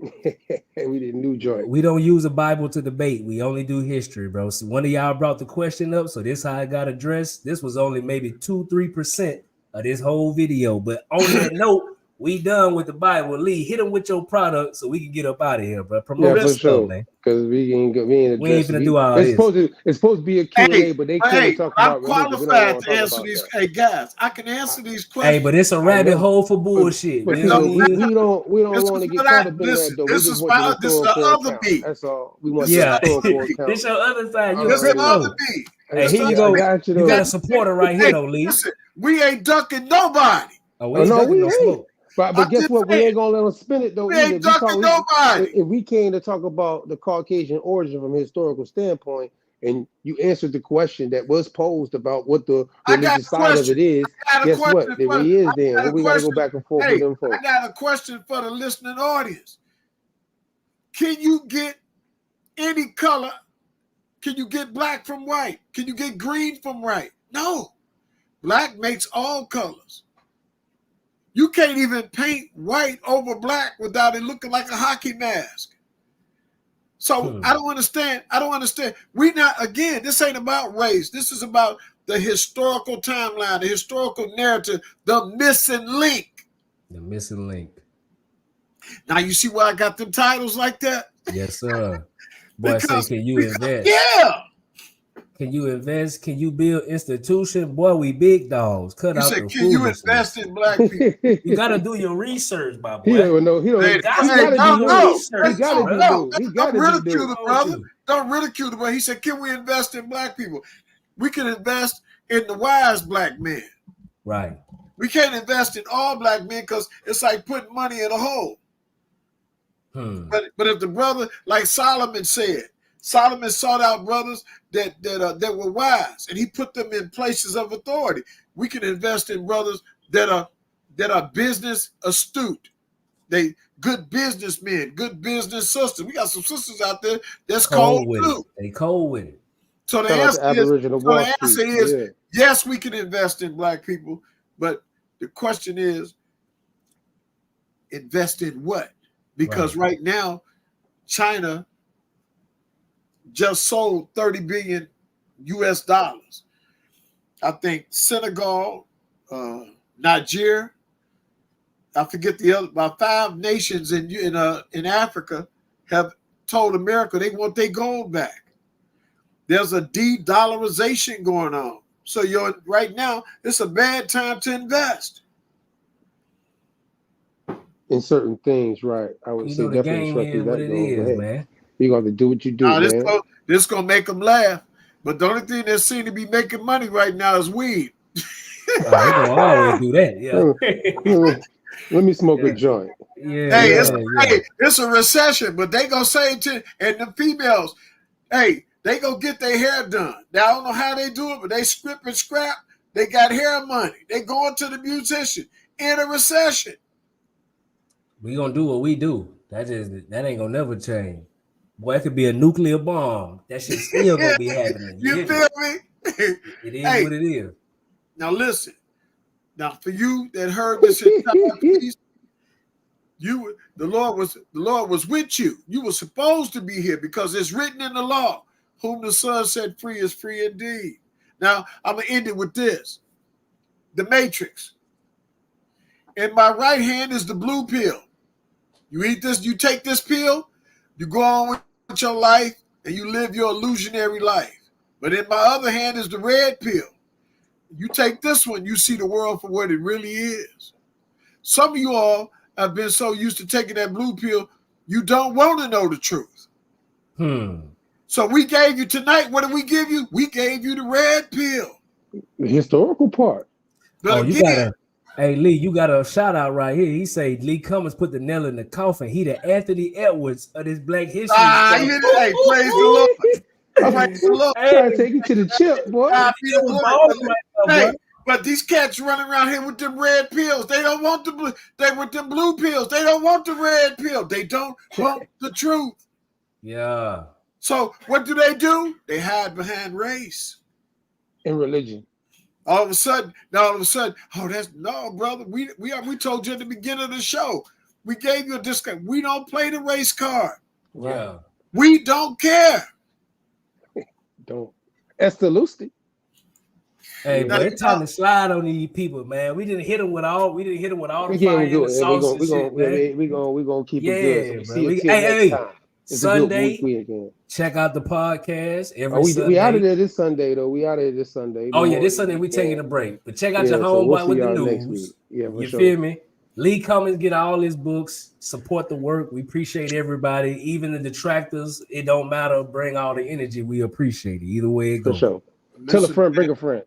Speaker 4: We did new joint.
Speaker 1: We don't use a Bible to debate. We only do history, bro. So one of y'all brought the question up, so this how I got addressed. This was only maybe 2-3% of this whole video. But on that note, we done with the Bible. Lee, hit them with your product so we can get up out of here, bro. Promote
Speaker 4: Yeah, for
Speaker 1: this
Speaker 4: sure.
Speaker 1: stuff, man.
Speaker 4: Because we ain't
Speaker 1: finna do all this.
Speaker 4: It's supposed to be a Q&A,
Speaker 3: Hey,
Speaker 4: but they can't talk
Speaker 3: I'm
Speaker 4: about religion. We don't
Speaker 3: qualified
Speaker 4: want
Speaker 3: to answer
Speaker 4: talk
Speaker 3: these.
Speaker 4: about that.
Speaker 3: Hey, guys, I can answer these questions.
Speaker 1: Hey, but it's a rabbit hole for bullshit.
Speaker 4: But
Speaker 1: man.
Speaker 4: we don't
Speaker 3: This
Speaker 4: want to
Speaker 3: is
Speaker 4: get
Speaker 3: what
Speaker 4: caught up in that
Speaker 3: listen,
Speaker 4: though. We
Speaker 3: this
Speaker 4: just
Speaker 3: is
Speaker 4: want the
Speaker 3: the
Speaker 4: historical
Speaker 3: other
Speaker 4: account.
Speaker 3: me.
Speaker 4: That's all. We want
Speaker 3: This
Speaker 4: the
Speaker 1: Yeah,
Speaker 4: historical account.
Speaker 1: this your other side. You
Speaker 3: This is the
Speaker 1: already
Speaker 3: other
Speaker 1: know.
Speaker 3: me.
Speaker 1: Hey, here you
Speaker 4: I
Speaker 1: go.
Speaker 4: got you,
Speaker 1: You
Speaker 4: though.
Speaker 1: got a supporter right here,
Speaker 3: Hey,
Speaker 1: though, Lee.
Speaker 3: listen, we ain't ducking nobody.
Speaker 1: Oh,
Speaker 4: Oh, no,
Speaker 1: ducking
Speaker 4: we
Speaker 1: no
Speaker 4: ain't.
Speaker 1: smoke.
Speaker 4: But
Speaker 3: I'm
Speaker 4: guess
Speaker 3: just
Speaker 4: what? We
Speaker 3: saying,
Speaker 4: ain't gonna let them spin it though
Speaker 3: we
Speaker 4: either.
Speaker 3: ain't ducking nobody.
Speaker 4: If we came to talk about the Caucasian origin from a historical standpoint, and you answered the question that was posed about what the
Speaker 3: I got
Speaker 4: religious
Speaker 3: a
Speaker 4: side of
Speaker 3: question.
Speaker 4: it is,
Speaker 3: I got a
Speaker 4: guess what?
Speaker 3: question
Speaker 4: There
Speaker 3: for
Speaker 4: he is.
Speaker 3: I
Speaker 4: Then
Speaker 3: got a
Speaker 4: what we got to go
Speaker 3: question.
Speaker 4: back and forth
Speaker 3: Hey,
Speaker 4: with them folks.
Speaker 3: I got a question for the listening audience. Can you get any color? Can you get black from white? Can you get green from white? No. Black makes all colors. You can't even paint white over black without it looking like a hockey mask. So I don't understand. We not, again, this ain't about race. This is about the historical timeline, the historical narrative, the missing link.
Speaker 1: The missing link.
Speaker 3: Now you see why I got them titles like that?
Speaker 1: Yes, sir. Boy, say, can you invest?
Speaker 3: Yeah.
Speaker 1: Can you invest? Can you build institution? Boy, we big dogs. Cut
Speaker 3: You
Speaker 1: out
Speaker 3: said,
Speaker 1: the
Speaker 3: can you
Speaker 1: foolishness.
Speaker 3: invest in black people?
Speaker 1: You got to do your research, my boy.
Speaker 4: He don't know. He don't.
Speaker 3: Hey,
Speaker 4: He
Speaker 1: got
Speaker 4: got to
Speaker 1: to
Speaker 4: do
Speaker 1: do
Speaker 4: do.
Speaker 1: research,
Speaker 4: He got to do
Speaker 1: bro.
Speaker 4: do. He got
Speaker 3: Don't
Speaker 4: to do
Speaker 3: ridicule
Speaker 4: do.
Speaker 3: the brother. Don't ridicule the brother. He said, can we invest in black people? We can invest in the wise black man.
Speaker 1: Right.
Speaker 3: We can't invest in all black men because it's like putting money in a hole. But if the brother, like Solomon said, Solomon sought out brothers that were wise, and he put them in places of authority. We can invest in brothers that are business astute. They good businessmen, good business sisters. We got some sisters out there that's cold
Speaker 1: with
Speaker 3: too.
Speaker 1: it. They cold with it.
Speaker 3: So the answer is
Speaker 4: Yeah.
Speaker 3: yes, we can invest in black people, but the question is, invest in what? Because right now, China just sold 30 billion US dollars. I think Senegal, Nigeria, I forget the other, about 5 nations in Africa have told America they want their gold back. There's a de-dollarization going on. So right now, it's a bad time to invest.
Speaker 4: In certain things, right? I would say
Speaker 1: the
Speaker 4: definitely
Speaker 1: game
Speaker 4: shut through
Speaker 1: is
Speaker 4: that
Speaker 1: what it
Speaker 4: door.
Speaker 1: is, man.
Speaker 4: You got to do what you do, man.
Speaker 3: This gonna make them laugh. But the only thing that seems to be making money right now is weed.
Speaker 1: They gonna always do that. Yeah.
Speaker 4: Let me smoke a joint.
Speaker 1: Yeah.
Speaker 3: Hey, it's a recession, but they gonna say to, and the females, hey, they gonna get their hair done. Now I don't know how they do it, but they script and scrap. They got hair money. They going to the beautician in a recession.
Speaker 1: We gonna do what we do. That ain't gonna never change. Boy, it could be a nuclear bomb. That shit still gonna be happening.
Speaker 3: You feel me?
Speaker 1: It is what it is.
Speaker 3: Now listen. Now for you that heard this entire piece, the Lord was with you. You were supposed to be here because it's written in the law. Whom the Son set free is free indeed. Now I'm gonna end it with this. The Matrix. In my right hand is the blue pill. You eat this, you take this pill, you go on with your life, and you live your illusionary life. But in my other hand is the red pill. You take this one, you see the world for what it really is. some of you all have been so used to taking that blue pill, you don't want to know the truth. So we gave you tonight. What did we give you? We gave you the red pill.
Speaker 4: The historical part.
Speaker 3: But
Speaker 1: you gotta. Hey Lee, you got a shout out right here. He say Lee Cummings put the nail in the coffin. He the Anthony Edwards of this Black History.
Speaker 3: Hey, praise the Lord. Praise the Lord.
Speaker 4: I'm trying to take you to the chip, boy.
Speaker 3: But these cats running around here with them red pills. They don't want the blue. They with them blue pills. They don't want the red pill. They don't want the truth.
Speaker 1: Yeah.
Speaker 3: So what do? They hide behind race
Speaker 4: and religion.
Speaker 3: All of a sudden, oh, that's no, brother. We told you at the beginning of the show. We gave you a discount. We don't play the race card.
Speaker 1: Yeah.
Speaker 3: We don't care.
Speaker 4: Don't. Esther Lusty.
Speaker 1: Hey, but it's time to slide on these people, man. We didn't hit them with all. We didn't hit them with all the fire and the sauce and shit, man.
Speaker 4: We're gonna keep it good. So
Speaker 1: hey, Sunday. Check out the podcast every Sunday. We
Speaker 4: out of there this Sunday, though. We out of there this Sunday.
Speaker 1: Oh, yeah, this Sunday we taking a break. But check out your homeboy with the news.
Speaker 4: Yeah,
Speaker 1: you feel me? Lee Cummings, get all his books. Support the work. We appreciate everybody. Even the detractors, it don't matter. Bring all the energy. We appreciate it. Either way it goes.
Speaker 4: For sure. Tell a friend, bring a friend.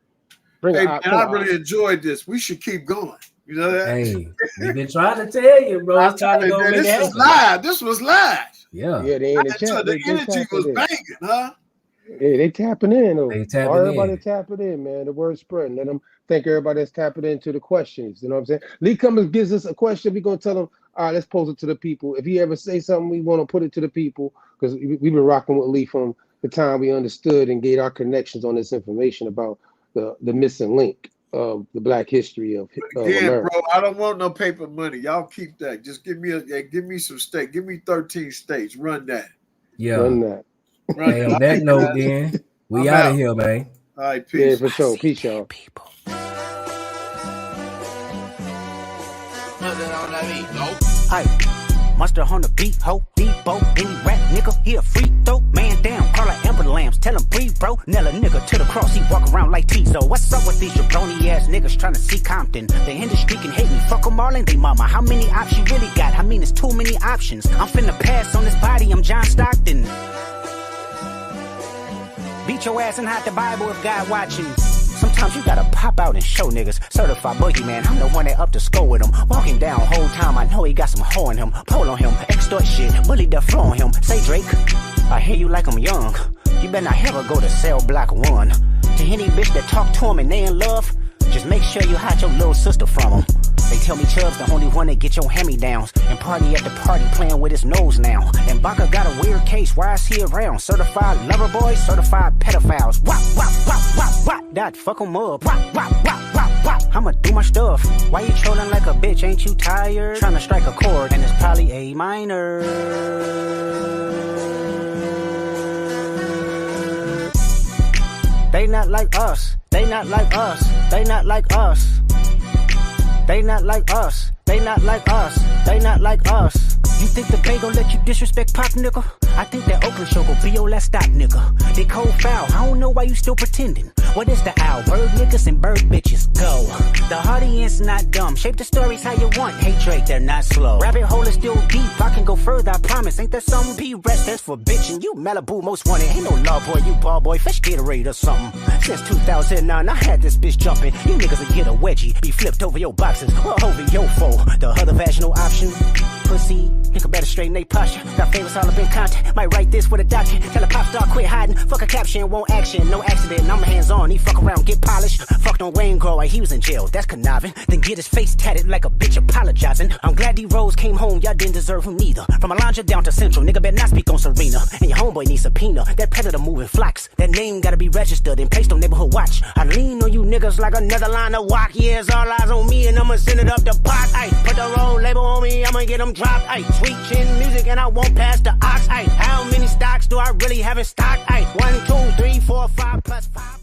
Speaker 3: I really enjoyed this. We should keep going. You know that?
Speaker 1: Hey, we've been trying to tell you, bro. I'm trying to go make it happen.
Speaker 3: This was live.
Speaker 1: Yeah.
Speaker 4: Yeah, they in the chat.
Speaker 3: The energy was banging, huh?
Speaker 4: Yeah, they tapping in, though.
Speaker 1: Everybody
Speaker 4: tapping in, man. The word's spreading. Let them thank everybody that's tapping into the questions. You know what I'm saying? Lee Cummings gives us a question. We're going to tell them, all right, let's pose it to the people. If he ever say something, we want to put it to the people because we've been rocking with Lee from the time we understood and gave our connections on this information about the missing link of the Black history of America.
Speaker 3: Bro, I don't want no paper money. Y'all keep that. Just give me some state. Give me 13 states. Run that.
Speaker 1: Yeah.
Speaker 4: Run that.
Speaker 1: Hey, on that note, then we out of here, man.
Speaker 3: All right, peace.
Speaker 4: Yeah, for sure. Peace, y'all.
Speaker 2: People. Hi, monster on the beat, ho, Debo, any rap nigga, he a free throw, man down, call her Amber Lambs, tell him breathe, bro, nail a nigga to the cross, he walk around like Tizo. What's up with these jabroni ass niggas trying to see Compton? They industry can hate me, fuck them all and they mama. How many options you really got? I mean, it's too many options. I'm finna pass on this body, I'm John Stockton. Beat your ass and hide the Bible if God watching. Sometimes you gotta pop out and show niggas. Certified boogeyman, I'm the one that up to score with him. Walking down whole time, I know he got some hoe in him. Pole on him, extort shit, bully the flow on him. Say Drake, I hear you like I'm young. You better not ever go to cell block 1. To any bitch that talk to him and they in love, just make sure you hide your little sister from him. They tell me Chubb's the only one that get your hand-me-downs. And party at the party playing with his nose now. And Baca got a weird case, why is he around? Certified lover boys, certified pedophiles. Wop, wop, wop, wop, wop. That fuck him up. Wop, wop, wop, wop, wop. I'ma do my stuff. Why you trolling like a bitch, ain't you tired? Trying to strike a chord and it's probably A minor. They not like us. They not like us. They not like us. They not like us, they not like us, they not like us. You think the Bay gon' let you disrespect Pop, nigga? I think that Oakland show gon' be your last stop, nigga. They cold foul, I don't know why you still pretending. What is the owl? Bird niggas and bird bitches, go. The audience not dumb, shape the stories how you want. Hey Drake, they're not slow. Rabbit hole is still deep, I can go further, I promise. Ain't that something? P-Rest, that's for bitching. You Malibu most wanted, ain't no law boy, you ball boy. Fish Gatorade or something. Since 2009, I had this bitch jumping. You niggas will get a wedgie, be flipped over your boxes, or over your foe. The other vaginal option, pussy. Nigga better straighten they posture. Got favorites all up in contact. Might write this with a doctor. Tell a pop star quit hiding. Fuck a caption, won't action. No accident, I'm hands on. He fuck around, get polished. Fucked on Wayne Grow, he was in jail. That's conniving. Then get his face tatted like a bitch apologizing. I'm glad D-Rose came home, y'all didn't deserve him neither. From Alondra down to Central, nigga better not speak on Serena. And your homeboy needs subpoena. That predator moving flocks. That name gotta be registered and placed on neighborhood watch. I lean on you niggas like another line of walk. Yeah, it's all eyes on me and I'ma send it up the pot. Ay, put the roll label on me, I'ma get them dropped. Ay, sweet chin music and I won't pass the ox. Ay, how many stocks do I really have in stock? Ay, 1, 2, 3, 4, 5 plus 5.